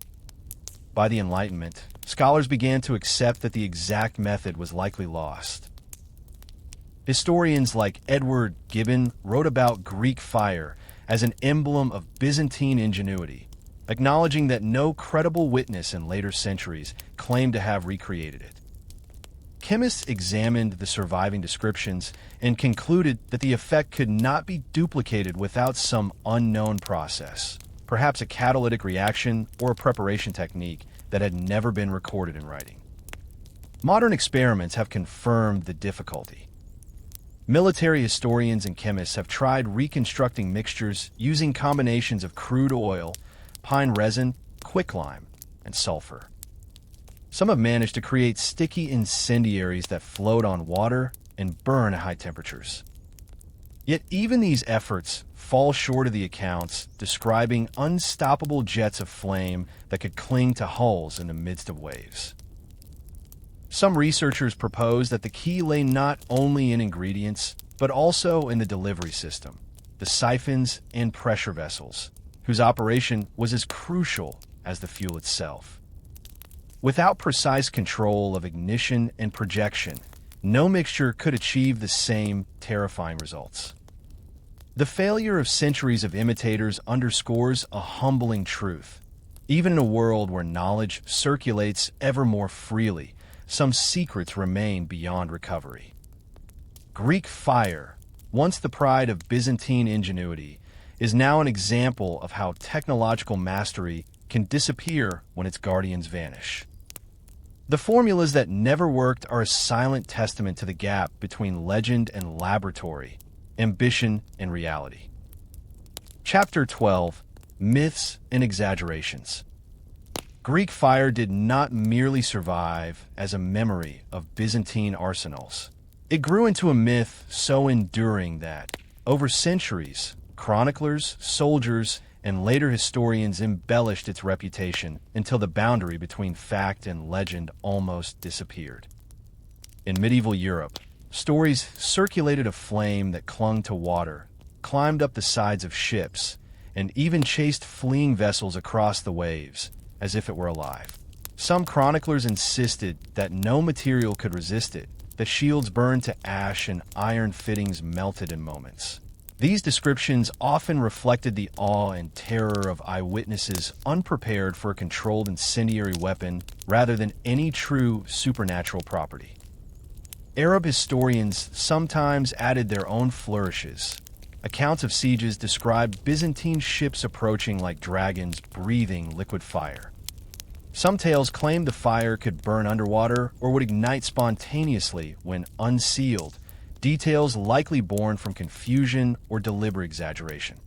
By the Enlightenment, scholars began to accept that the exact method was likely lost. Historians like Edward Gibbon wrote about Greek fire as an emblem of Byzantine ingenuity, acknowledging that no credible witness in later centuries claimed to have recreated it. Chemists examined the surviving descriptions and concluded that the effect could not be duplicated without some unknown process, perhaps a catalytic reaction or a preparation technique that had never been recorded in writing. Modern experiments have confirmed the difficulty. Military historians and chemists have tried reconstructing mixtures using combinations of crude oil, pine resin, quicklime, and sulfur. Some have managed to create sticky incendiaries that float on water and burn at high temperatures. Yet even these efforts fall short of the accounts describing unstoppable jets of flame that could cling to hulls in the midst of waves. Some researchers propose that the key lay not only in ingredients, but also in the delivery system, the siphons and pressure vessels, whose operation was as crucial as the fuel itself. Without precise control of ignition and projection, no mixture could achieve the same terrifying results. The failure of centuries of imitators underscores a humbling truth. Even in a world where knowledge circulates ever more freely, some secrets remain beyond recovery. Greek fire, once the pride of Byzantine ingenuity, is now an example of how technological mastery can disappear when its guardians vanish. The formulas that never worked are a silent testament to the gap between legend and laboratory, ambition and reality. Chapter 12: Myths and Exaggerations. Greek fire did not merely survive as a memory of Byzantine arsenals. It grew into a myth so enduring that, over centuries, chroniclers, soldiers, and later historians embellished its reputation until the boundary between fact and legend almost disappeared. In medieval Europe, stories circulated of flame that clung to water, climbed up the sides of ships, and even chased fleeing vessels across the waves, as if it were alive. Some chroniclers insisted that no material could resist it, that shields burned to ash and iron fittings melted in moments. These descriptions often reflected the awe and terror of eyewitnesses unprepared for a controlled incendiary weapon rather than any true supernatural property. Arab historians sometimes added their own flourishes. Accounts of sieges described Byzantine ships approaching like dragons breathing liquid fire. Some tales claimed the fire could burn underwater or would ignite spontaneously when unsealed, details likely born from confusion or deliberate exaggeration.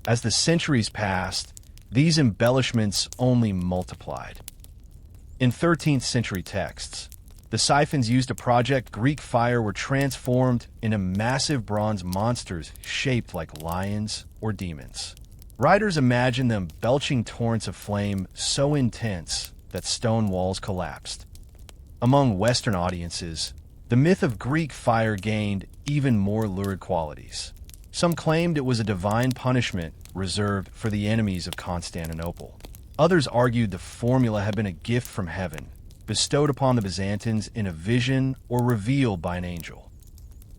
As the centuries passed, these embellishments only multiplied. In 13th century texts, the siphons used to project Greek fire were transformed into massive bronze monsters shaped like lions or demons. Writers imagined them belching torrents of flame so intense that stone walls collapsed. Among Western audiences, the myth of Greek fire gained even more lurid qualities. Some claimed it was a divine punishment reserved for the enemies of Constantinople. Others argued the formula had been a gift from heaven, bestowed upon the Byzantines in a vision or revealed by an angel.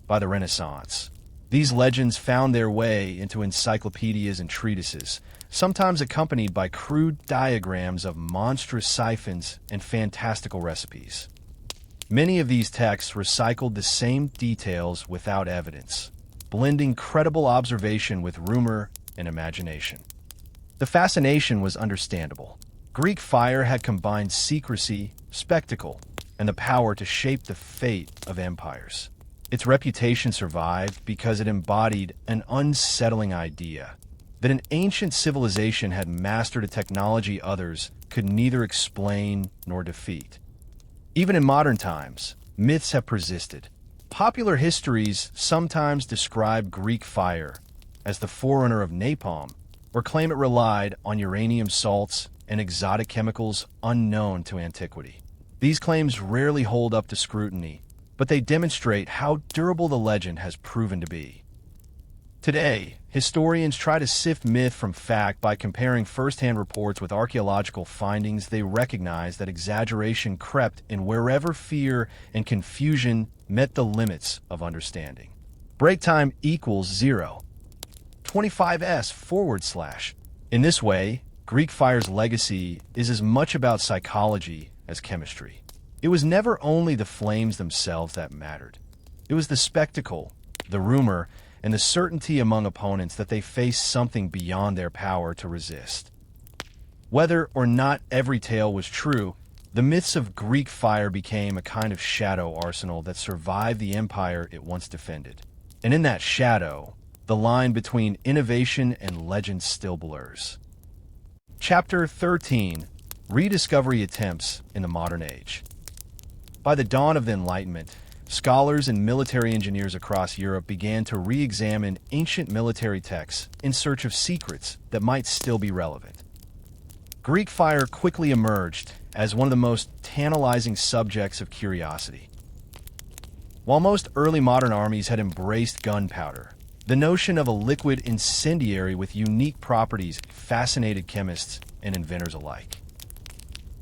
By the Renaissance, these legends found their way into encyclopedias and treatises, sometimes accompanied by crude diagrams of monstrous siphons and fantastical recipes. Many of these texts recycled the same details without evidence, blending credible observation with rumor and imagination. The fascination was understandable. Greek fire had combined secrecy, spectacle, and the power to shape the fate of empires. Its reputation survived because it embodied an unsettling idea that an ancient civilization had mastered a technology others could neither explain nor defeat. Even in modern times, myths have persisted. Popular histories sometimes describe Greek fire as the forerunner of napalm, or claim it relied on uranium salts and exotic chemicals unknown to antiquity. These claims rarely hold up to scrutiny, but they demonstrate how durable the legend has proven to be. Today, historians try to sift myth from fact by comparing first-hand reports with archaeological findings. They recognize that exaggeration crept in wherever fear and confusion met the limits of understanding. Break time equals 0. 25s/. In this way, Greek fire's legacy is as much about psychology as chemistry. It was never only the flames themselves that mattered. It was the spectacle, the rumor, and the certainty among opponents that they faced something beyond their power to resist. Whether or not every tale was true, the myths of Greek fire became a kind of shadow arsenal that survived the empire it once defended. And in that shadow, the line between innovation and legend still blurs. Chapter 13: Rediscovery Attempts in the Modern Age. By the dawn of the Enlightenment, scholars and military engineers across Europe began to re-examine ancient military texts in search of secrets that might still be relevant. Greek fire quickly emerged as one of the most tantalizing subjects of curiosity. While most early modern armies had embraced gunpowder, the notion of a liquid incendiary with unique properties fascinated chemists and inventors alike.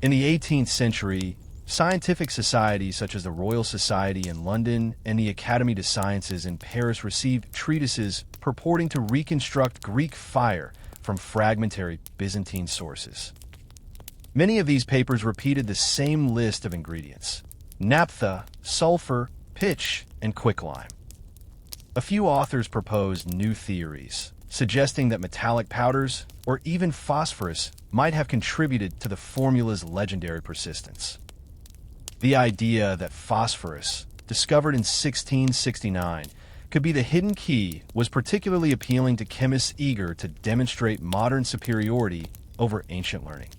In the 18th century, scientific societies such as the Royal Society in London and the Académie des Sciences in Paris received treatises purporting to reconstruct Greek fire from fragmentary Byzantine sources. Many of these papers repeated the same list of ingredients: naphtha, sulfur, pitch, and quicklime. A few authors proposed new theories, suggesting that metallic powders, or even phosphorus, might have contributed to the formula's legendary persistence. The idea that phosphorus, discovered in 1669, could be the hidden key was particularly appealing to chemists eager to demonstrate modern superiority over ancient learning.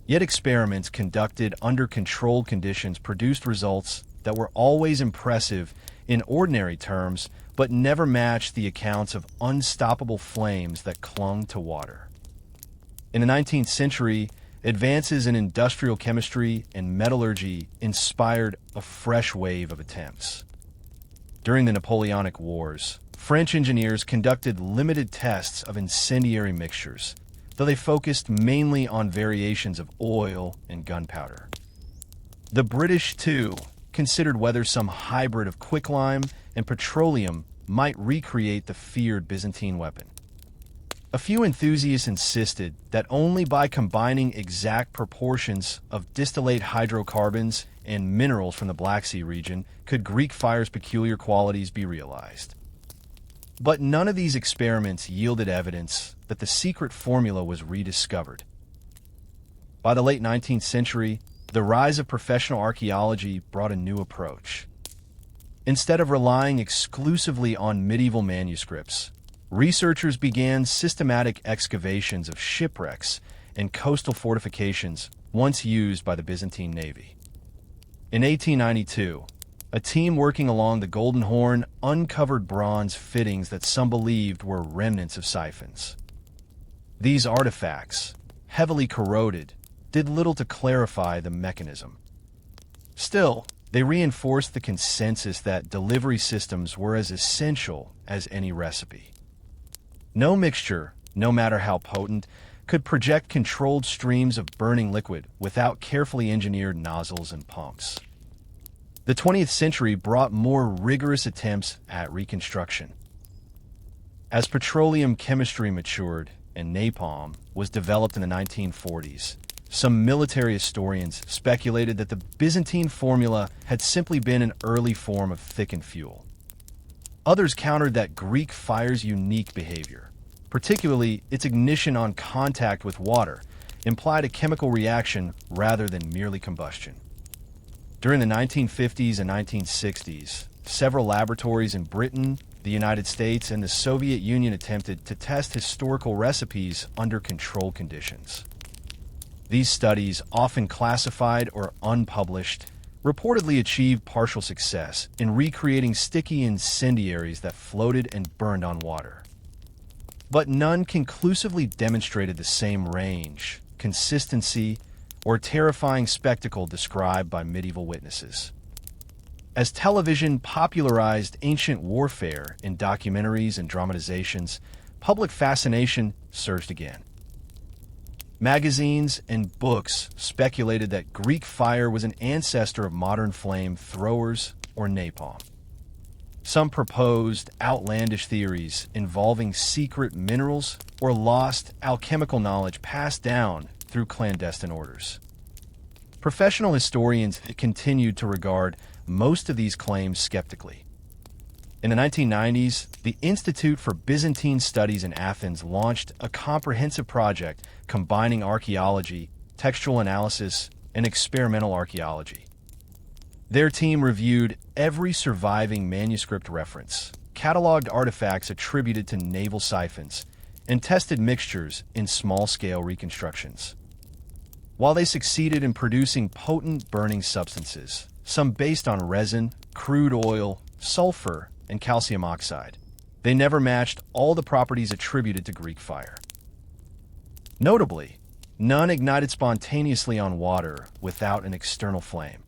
Yet experiments conducted under controlled conditions produced results that were always impressive in ordinary terms, but never matched the accounts of unstoppable flames that clung to water. In the 19th century, advances in industrial chemistry and metallurgy inspired a fresh wave of attempts. During the Napoleonic Wars, French engineers conducted limited tests of incendiary mixtures, though they focused mainly on variations of oil and gunpowder. The British, too, considered whether some hybrid of quicklime and petroleum might recreate the feared Byzantine weapon. A few enthusiasts insisted that only by combining exact proportions of distillate hydrocarbons and minerals from the Black Sea region could Greek fire's peculiar qualities be realized. But none of these experiments yielded evidence that the secret formula was rediscovered. By the late 19th century, the rise of professional archaeology brought a new approach. Instead of relying exclusively on medieval manuscripts, researchers began systematic excavations of shipwrecks and coastal fortifications once used by the Byzantine Navy. In 1892, a team working along the Golden Horn uncovered bronze fittings that some believed were remnants of siphons. These artifacts, heavily corroded, did little to clarify the mechanism. Still, they reinforced the consensus that delivery systems were as essential as any recipe. No mixture, no matter how potent, could project controlled streams of burning liquid without carefully engineered nozzles and pumps. The 20th century brought more rigorous attempts at reconstruction. As petroleum chemistry matured and napalm was developed in the 1940s, some military historians speculated that the Byzantine formula had simply been an early form of thickened fuel. Others countered that Greek fire's unique behavior, particularly its ignition on contact with water, implied a chemical reaction rather than merely combustion. During the 1950s and 1960s, several laboratories in Britain, the United States, and the Soviet Union attempted to test historical recipes under controlled conditions. These studies, often classified or unpublished, reportedly achieved partial success in recreating sticky incendiaries that floated and burned on water. But none conclusively demonstrated the same range, consistency, or terrifying spectacle described by medieval witnesses. As television popularized ancient warfare in documentaries and dramatizations, public fascination surged again. Magazines and books speculated that Greek fire was an ancestor of modern flame throwers or napalm. Some proposed outlandish theories involving secret minerals or lost alchemical knowledge passed down through clandestine orders. Professional historians continued to regard most of these claims skeptically. In the 1990s, the Institute for Byzantine Studies in Athens launched a comprehensive project combining archaeology, textual analysis, and experimental archaeology. Their team reviewed every surviving manuscript reference, cataloged artifacts attributed to naval siphons, and tested mixtures in small-scale reconstructions. While they succeeded in producing potent burning substances, some based on resin, crude oil, sulfur, and calcium oxide, they never matched all the properties attributed to Greek fire. Notably, none ignited spontaneously on water without an external flame.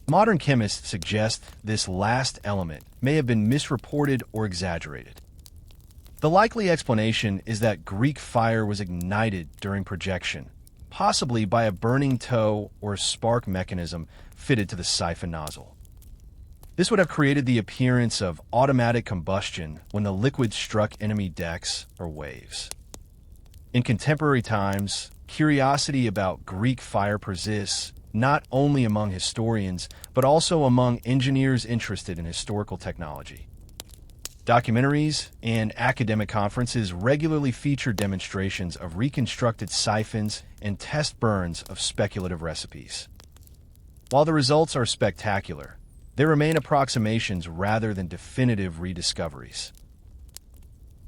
Modern chemists suggest this last element may have been misreported or exaggerated. The likely explanation is that Greek fire was ignited during projection, possibly by a burning tow or spark mechanism fitted to the siphon nozzle. This would have created the appearance of automatic combustion when the liquid struck enemy decks or waves. In contemporary times, curiosity about Greek fire persists not only among historians, but also among engineers interested in historical technology. Documentaries and academic conferences regularly feature demonstrations of reconstructed siphons and test burns of speculative recipes. While the results are spectacular, they remain approximations rather than definitive rediscoveries.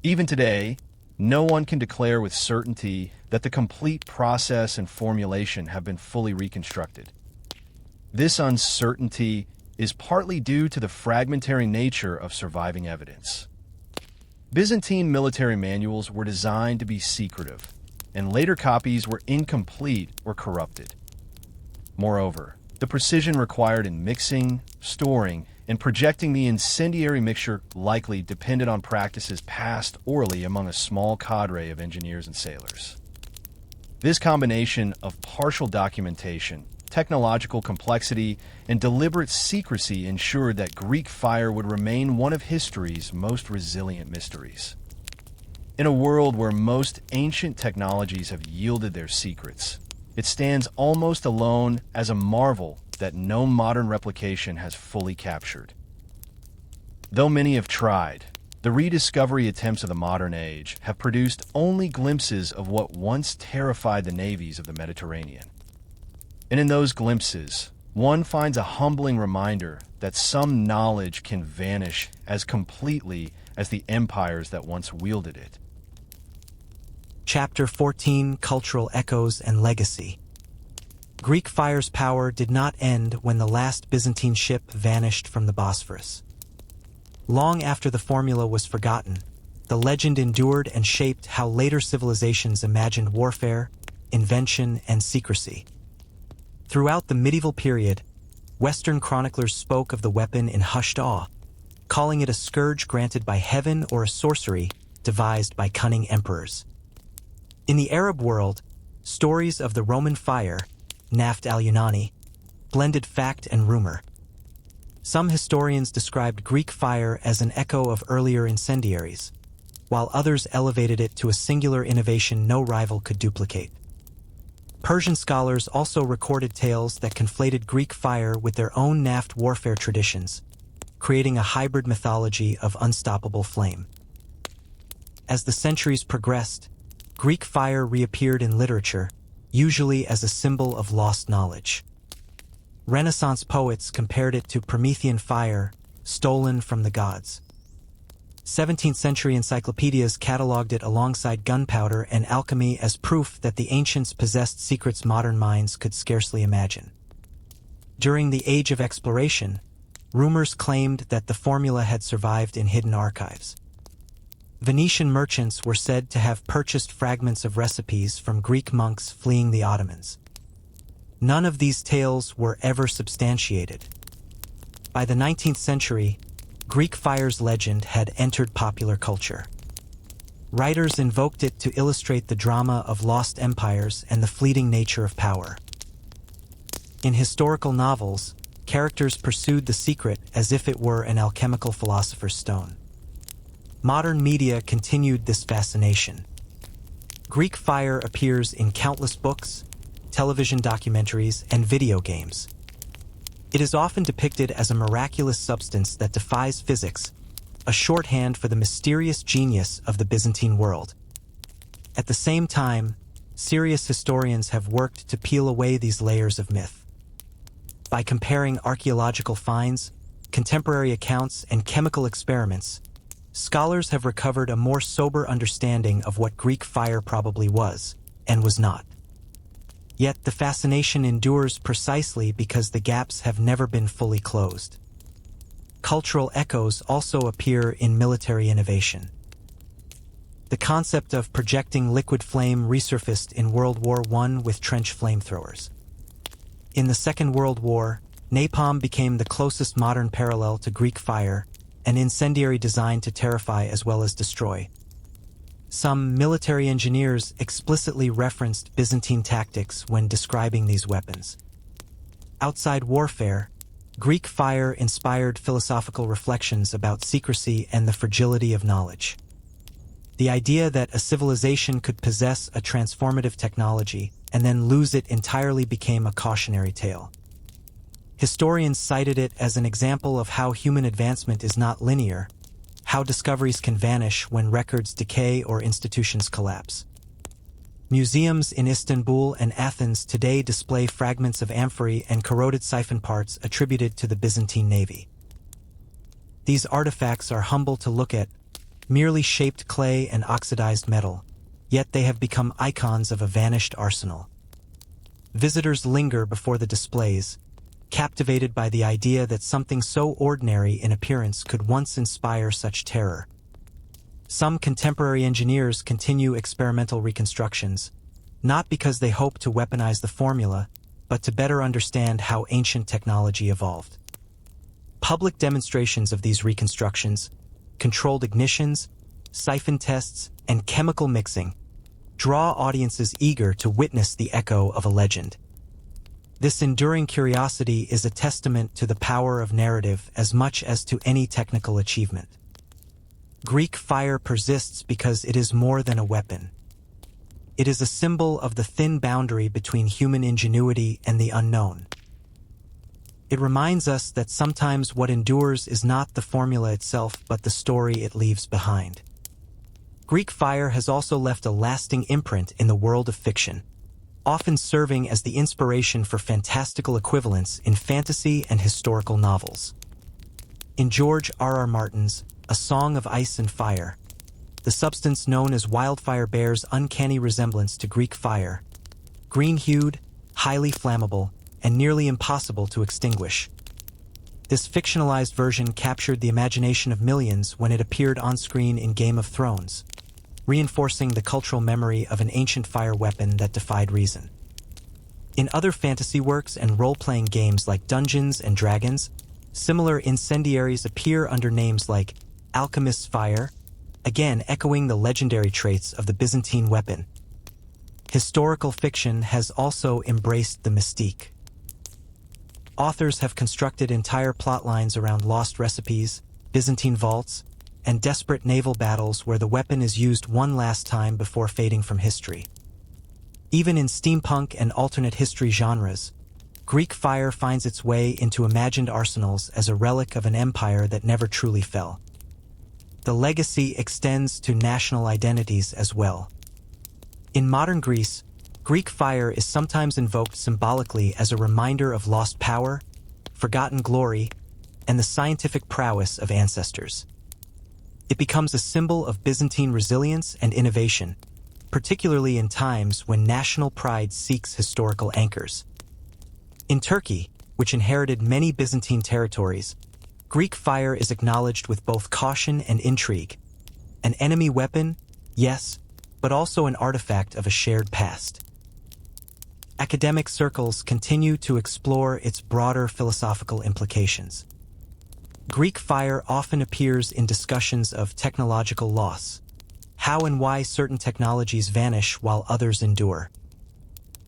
Even today, no one can declare with certainty that the complete process and formulation have been fully reconstructed. This uncertainty is partly due to the fragmentary nature of surviving evidence. Byzantine military manuals were designed to be secretive, and later copies were incomplete or corrupted. Moreover, the precision required in mixing, storing, and projecting the incendiary mixture likely depended on practices passed orally among a small cadre of engineers and sailors. This combination of partial documentation, technological complexity, and deliberate secrecy ensured that Greek fire would remain one of history's most resilient mysteries. In a world where most ancient technologies have yielded their secrets, it stands almost alone as a marvel that no modern replication has fully captured. Though many have tried, the rediscovery attempts of the modern age have produced only glimpses of what once terrified the navies of the Mediterranean. And in those glimpses, one finds a humbling reminder that some knowledge can vanish as completely as the empires that once wielded it. Chapter 14: Cultural Echoes and Legacy. Greek fire's power did not end when the last Byzantine ship vanished from the Bosphorus. Long after the formula was forgotten, the legend endured and shaped how later civilizations imagined warfare, invention, and secrecy. Throughout the medieval period, Western chroniclers spoke of the weapon in hushed awe, calling it a scourge granted by heaven or a sorcery devised by cunning emperors. In the Arab world, stories of the Roman fire, Naft al-Yunani, blended fact and rumor. Some historians described Greek fire as an echo of earlier incendiaries, while others elevated it to a singular innovation no rival could duplicate. Persian scholars also recorded tales that conflated Greek fire with their own Naft warfare traditions, creating a hybrid mythology of unstoppable flame. As the centuries progressed, Greek fire reappeared in literature, usually as a symbol of lost knowledge. Renaissance poets compared it to Promethean fire, stolen from the gods. 17th century encyclopedias cataloged it alongside gunpowder and alchemy as proof that the ancients possessed secrets modern minds could scarcely imagine. During the Age of Exploration, rumors claimed that the formula had survived in hidden archives. Venetian merchants were said to have purchased fragments of recipes from Greek monks fleeing the Ottomans. None of these tales were ever substantiated. By the 19th century, Greek fire's legend had entered popular culture. Writers invoked it to illustrate the drama of lost empires and the fleeting nature of power. In historical novels, characters pursued the secret as if it were an alchemical philosopher's stone. Modern media continued this fascination. Greek fire appears in countless books, television documentaries, and video games. It is often depicted as a miraculous substance that defies physics, a shorthand for the mysterious genius of the Byzantine world. At the same time, serious historians have worked to peel away these layers of myth. By comparing archaeological finds, contemporary accounts, and chemical experiments, scholars have recovered a more sober understanding of what Greek fire probably was, and was not. Yet the fascination endures precisely because the gaps have never been fully closed. Cultural echoes also appear in military innovation. The concept of projecting liquid flame resurfaced in World War I with trench flamethrowers. In the Second World War, napalm became the closest modern parallel to Greek fire, an incendiary designed to terrify as well as destroy. Some military engineers explicitly referenced Byzantine tactics when describing these weapons. Outside warfare, Greek fire inspired philosophical reflections about secrecy and the fragility of knowledge. The idea that a civilization could possess a transformative technology and then lose it entirely became a cautionary tale. Historians cited it as an example of how human advancement is not linear, how discoveries can vanish when records decay or institutions collapse. Museums in Istanbul and Athens today display fragments of amphorae and corroded siphon parts attributed to the Byzantine navy. These artifacts are humble to look at, merely shaped clay and oxidized metal, yet they have become icons of a vanished arsenal. Visitors linger before the displays, captivated by the idea that something so ordinary in appearance could once inspire such terror. Some contemporary engineers continue experimental reconstructions, not because they hope to weaponize the formula, but to better understand how ancient technology evolved. Public demonstrations of these reconstructions, controlled ignitions, siphon tests, and chemical mixing, draw audiences eager to witness the echo of a legend. This enduring curiosity is a testament to the power of narrative as much as to any technical achievement. Greek fire persists because it is more than a weapon. It is a symbol of the thin boundary between human ingenuity and the unknown. It reminds us that sometimes what endures is not the formula itself but the story it leaves behind. Greek fire has also left a lasting imprint in the world of fiction, often serving as the inspiration for fantastical equivalents in fantasy and historical novels. In George R.R. Martin's A Song of Ice and Fire, the substance known as wildfire bears uncanny resemblance to Greek fire, green-hued, highly flammable, and nearly impossible to extinguish. This fictionalized version captured the imagination of millions when it appeared on screen in Game of Thrones, reinforcing the cultural memory of an ancient fire weapon that defied reason. In other fantasy works and role-playing games like Dungeons and Dragons, similar incendiaries appear under names like Alchemist's Fire, again echoing the legendary traits of the Byzantine weapon. Historical fiction has also embraced the mystique. Authors have constructed entire plotlines around lost recipes, Byzantine vaults, and desperate naval battles where the weapon is used one last time before fading from history. Even in steampunk and alternate history genres, Greek fire finds its way into imagined arsenals as a relic of an empire that never truly fell. The legacy extends to national identities as well. In modern Greece, Greek fire is sometimes invoked symbolically as a reminder of lost power, forgotten glory, and the scientific prowess of ancestors. It becomes a symbol of Byzantine resilience and innovation, particularly in times when national pride seeks historical anchors. In Turkey, which inherited many Byzantine territories, Greek fire is acknowledged with both caution and intrigue. An enemy weapon, yes, but also an artifact of a shared past. Academic circles continue to explore its broader philosophical implications. Greek fire often appears in discussions of technological loss, how and why certain technologies vanish while others endure.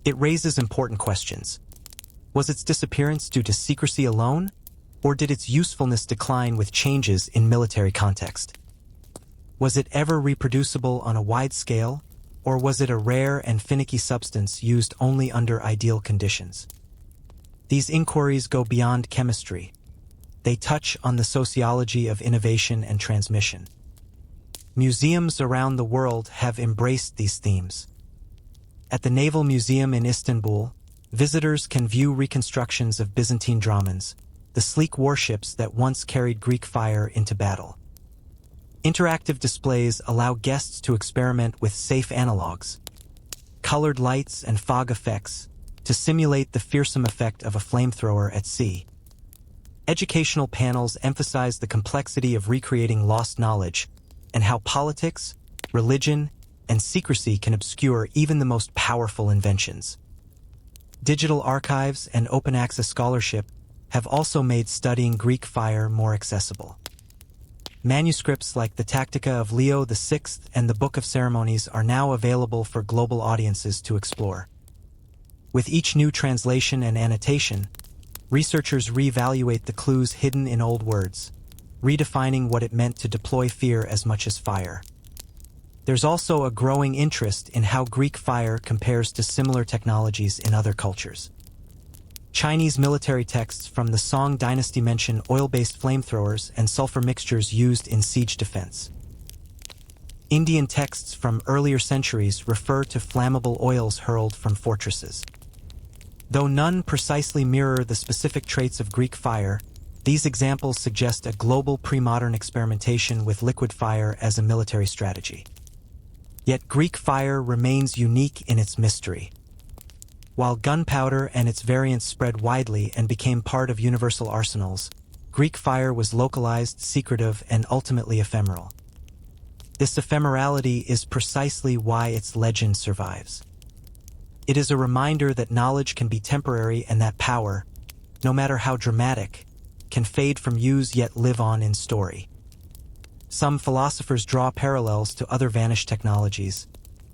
It raises important questions. Was its disappearance due to secrecy alone, or did its usefulness decline with changes in military context? Was it ever reproducible on a wide scale, or was it a rare and finicky substance used only under ideal conditions? These inquiries go beyond chemistry. They touch on the sociology of innovation and transmission. Museums around the world have embraced these themes. At the Naval Museum in Istanbul, visitors can view reconstructions of Byzantine dromons, the sleek warships that once carried Greek fire into battle. Interactive displays allow guests to experiment with safe analogs, colored lights and fog effects, to simulate the fearsome effect of a flamethrower at sea. Educational panels emphasize the complexity of recreating lost knowledge and how politics, religion, and secrecy can obscure even the most powerful inventions. Digital archives and open-access scholarship have also made studying Greek fire more accessible. Manuscripts like the Tactica of Leo VI and the Book of Ceremonies are now available for global audiences to explore. With each new translation and annotation, researchers reevaluate the clues hidden in old words, redefining what it meant to deploy fear as much as fire. There's also a growing interest in how Greek fire compares to similar technologies in other cultures. Chinese military texts from the Song dynasty mention oil-based flamethrowers and sulfur mixtures used in siege defense. Indian texts from earlier centuries refer to flammable oils hurled from fortresses. Though none precisely mirror the specific traits of Greek fire, these examples suggest a global pre-modern experimentation with liquid fire as a military strategy. Yet Greek fire remains unique in its mystery. While gunpowder and its variants spread widely and became part of universal arsenals, Greek fire was localized, secretive, and ultimately ephemeral. This ephemerality is precisely why its legend survives. It is a reminder that knowledge can be temporary and that power, no matter how dramatic, can fade from use yet live on in story. Some philosophers draw parallels to other vanished technologies: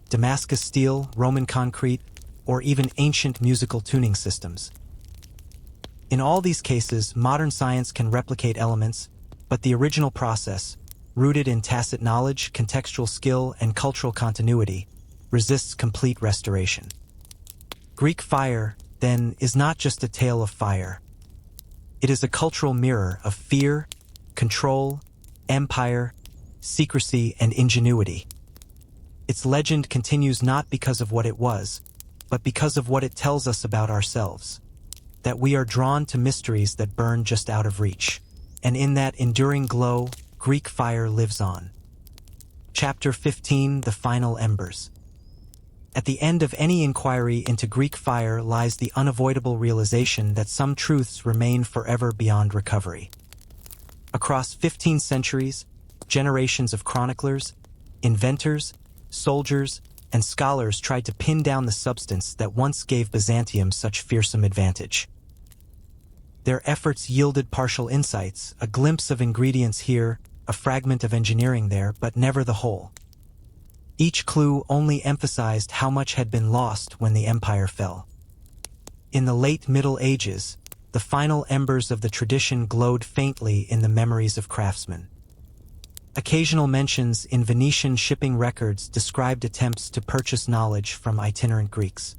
Damascus steel, Roman concrete, or even ancient musical tuning systems. In all these cases, modern science can replicate elements, but the original process, rooted in tacit knowledge, contextual skill, and cultural continuity, resists complete restoration. Greek fire, then, is not just a tale of fire. It is a cultural mirror of fear, control, empire, secrecy, and ingenuity. Its legend continues not because of what it was, but because of what it tells us about ourselves, that we are drawn to mysteries that burn just out of reach, and in that enduring glow, Greek fire lives on. Chapter 15: The Final Embers. At the end of any inquiry into Greek fire lies the unavoidable realization that some truths remain forever beyond recovery. Across 15 centuries, generations of chroniclers, inventors, soldiers, and scholars tried to pin down the substance that once gave Byzantium such fearsome advantage. Their efforts yielded partial insights, a glimpse of ingredients here, a fragment of engineering there, but never the whole. Each clue only emphasized how much had been lost when the empire fell. In the late Middle Ages, the final embers of the tradition glowed faintly in the memories of craftsmen. Occasional mentions in Venetian shipping records described attempts to purchase knowledge from itinerant Greeks.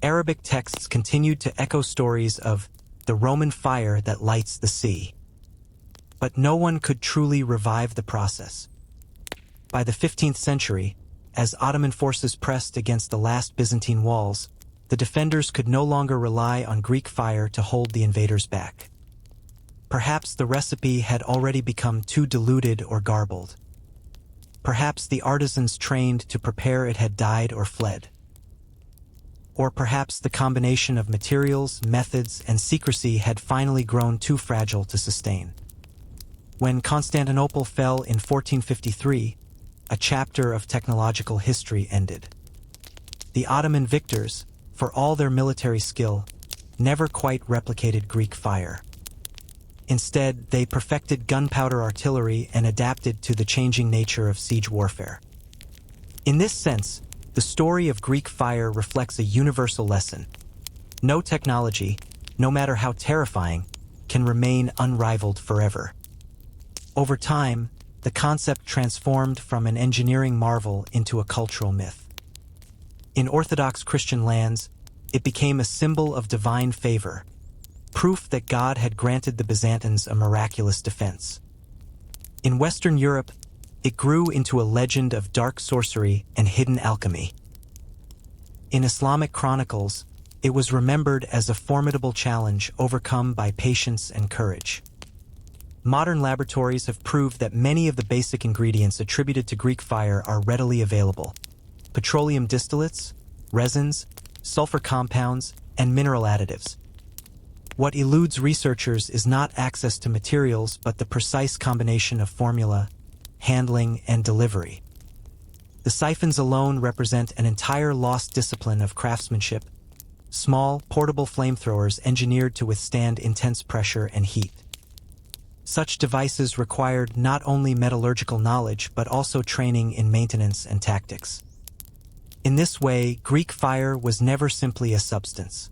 Arabic texts continued to echo stories of the Roman fire that lights the sea. But no one could truly revive the process. By the 15th century, as Ottoman forces pressed against the last Byzantine walls, the defenders could no longer rely on Greek fire to hold the invaders back. Perhaps the recipe had already become too diluted or garbled. Perhaps the artisans trained to prepare it had died or fled. Or perhaps the combination of materials, methods, and secrecy had finally grown too fragile to sustain. When Constantinople fell in 1453, a chapter of technological history ended. The Ottoman victors, for all their military skill, never quite replicated Greek fire. Instead, they perfected gunpowder artillery and adapted to the changing nature of siege warfare. In this sense, the story of Greek fire reflects a universal lesson. No technology, no matter how terrifying, can remain unrivaled forever. Over time, the concept transformed from an engineering marvel into a cultural myth. In Orthodox Christian lands, it became a symbol of divine favor, proof that God had granted the Byzantines a miraculous defense. In Western Europe, it grew into a legend of dark sorcery and hidden alchemy. In Islamic chronicles, it was remembered as a formidable challenge overcome by patience and courage. Modern laboratories have proved that many of the basic ingredients attributed to Greek fire are readily available: petroleum distillates, resins, sulfur compounds, and mineral additives. What eludes researchers is not access to materials but the precise combination of formula, handling, and delivery. The siphons alone represent an entire lost discipline of craftsmanship, small, portable flamethrowers engineered to withstand intense pressure and heat. Such devices required not only metallurgical knowledge but also training in maintenance and tactics. In this way, Greek fire was never simply a substance.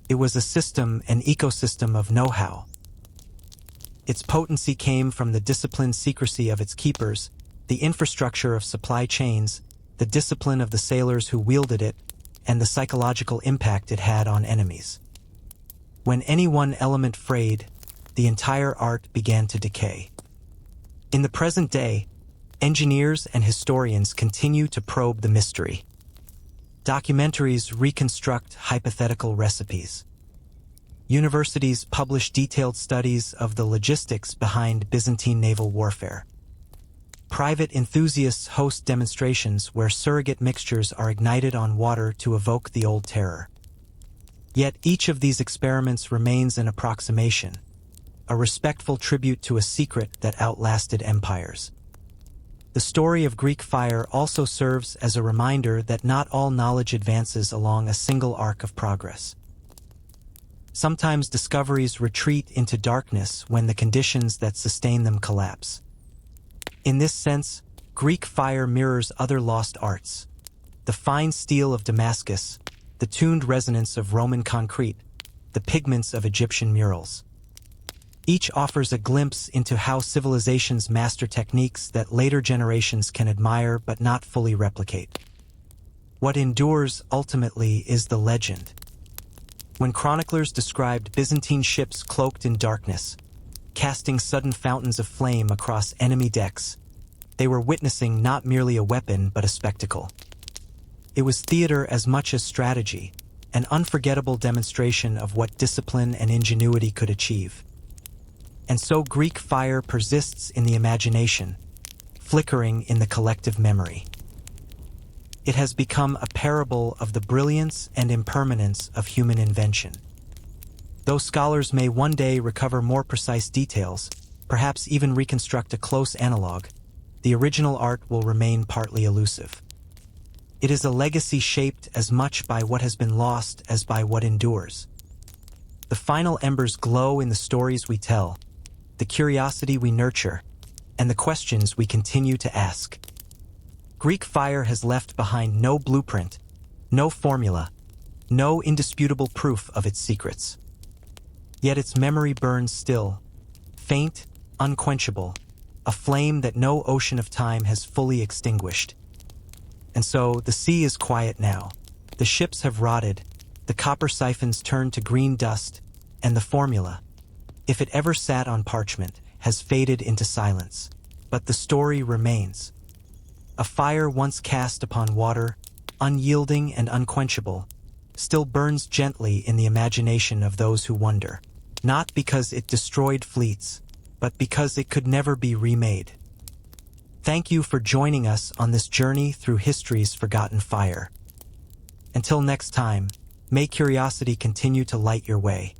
It was a system, an ecosystem of know-how. Its potency came from the disciplined secrecy of its keepers, the infrastructure of supply chains, the discipline of the sailors who wielded it, and the psychological impact it had on enemies. When any one element frayed, the entire art began to decay. In the present day, engineers and historians continue to probe the mystery. Documentaries reconstruct hypothetical recipes. Universities publish detailed studies of the logistics behind Byzantine naval warfare. Private enthusiasts host demonstrations where surrogate mixtures are ignited on water to evoke the old terror. Yet each of these experiments remains an approximation, a respectful tribute to a secret that outlasted empires. The story of Greek fire also serves as a reminder that not all knowledge advances along a single arc of progress. Sometimes discoveries retreat into darkness when the conditions that sustain them collapse. In this sense, Greek fire mirrors other lost arts: the fine steel of Damascus, the tuned resonance of Roman concrete, the pigments of Egyptian murals. Each offers a glimpse into how civilizations master techniques that later generations can admire but not fully replicate. What endures ultimately is the legend. When chroniclers described Byzantine ships cloaked in darkness, casting sudden fountains of flame across enemy decks, they were witnessing not merely a weapon but a spectacle. It was theater as much as strategy, an unforgettable demonstration of what discipline and ingenuity could achieve. And so Greek fire persists in the imagination, flickering in the collective memory. It has become a parable of the brilliance and impermanence of human invention. Though scholars may one day recover more precise details, perhaps even reconstruct a close analog, the original art will remain partly elusive. It is a legacy shaped as much by what has been lost as by what endures. The final embers glow in the stories we tell, the curiosity we nurture, and the questions we continue to ask. Greek fire has left behind no blueprint, no formula, no indisputable proof of its secrets. Yet its memory burns still, faint, unquenchable, a flame that no ocean of time has fully extinguished. And so the sea is quiet now. The ships have rotted, the copper siphons turned to green dust, and the formula, if it ever sat on parchment, has faded into silence. But the story remains. A fire once cast upon water, unyielding and unquenchable, still burns gently in the imagination of those who wonder, not because it destroyed fleets, but because it could never be remade. Thank you for joining us on this journey through history's forgotten fire. Until next time, may curiosity continue to light your way.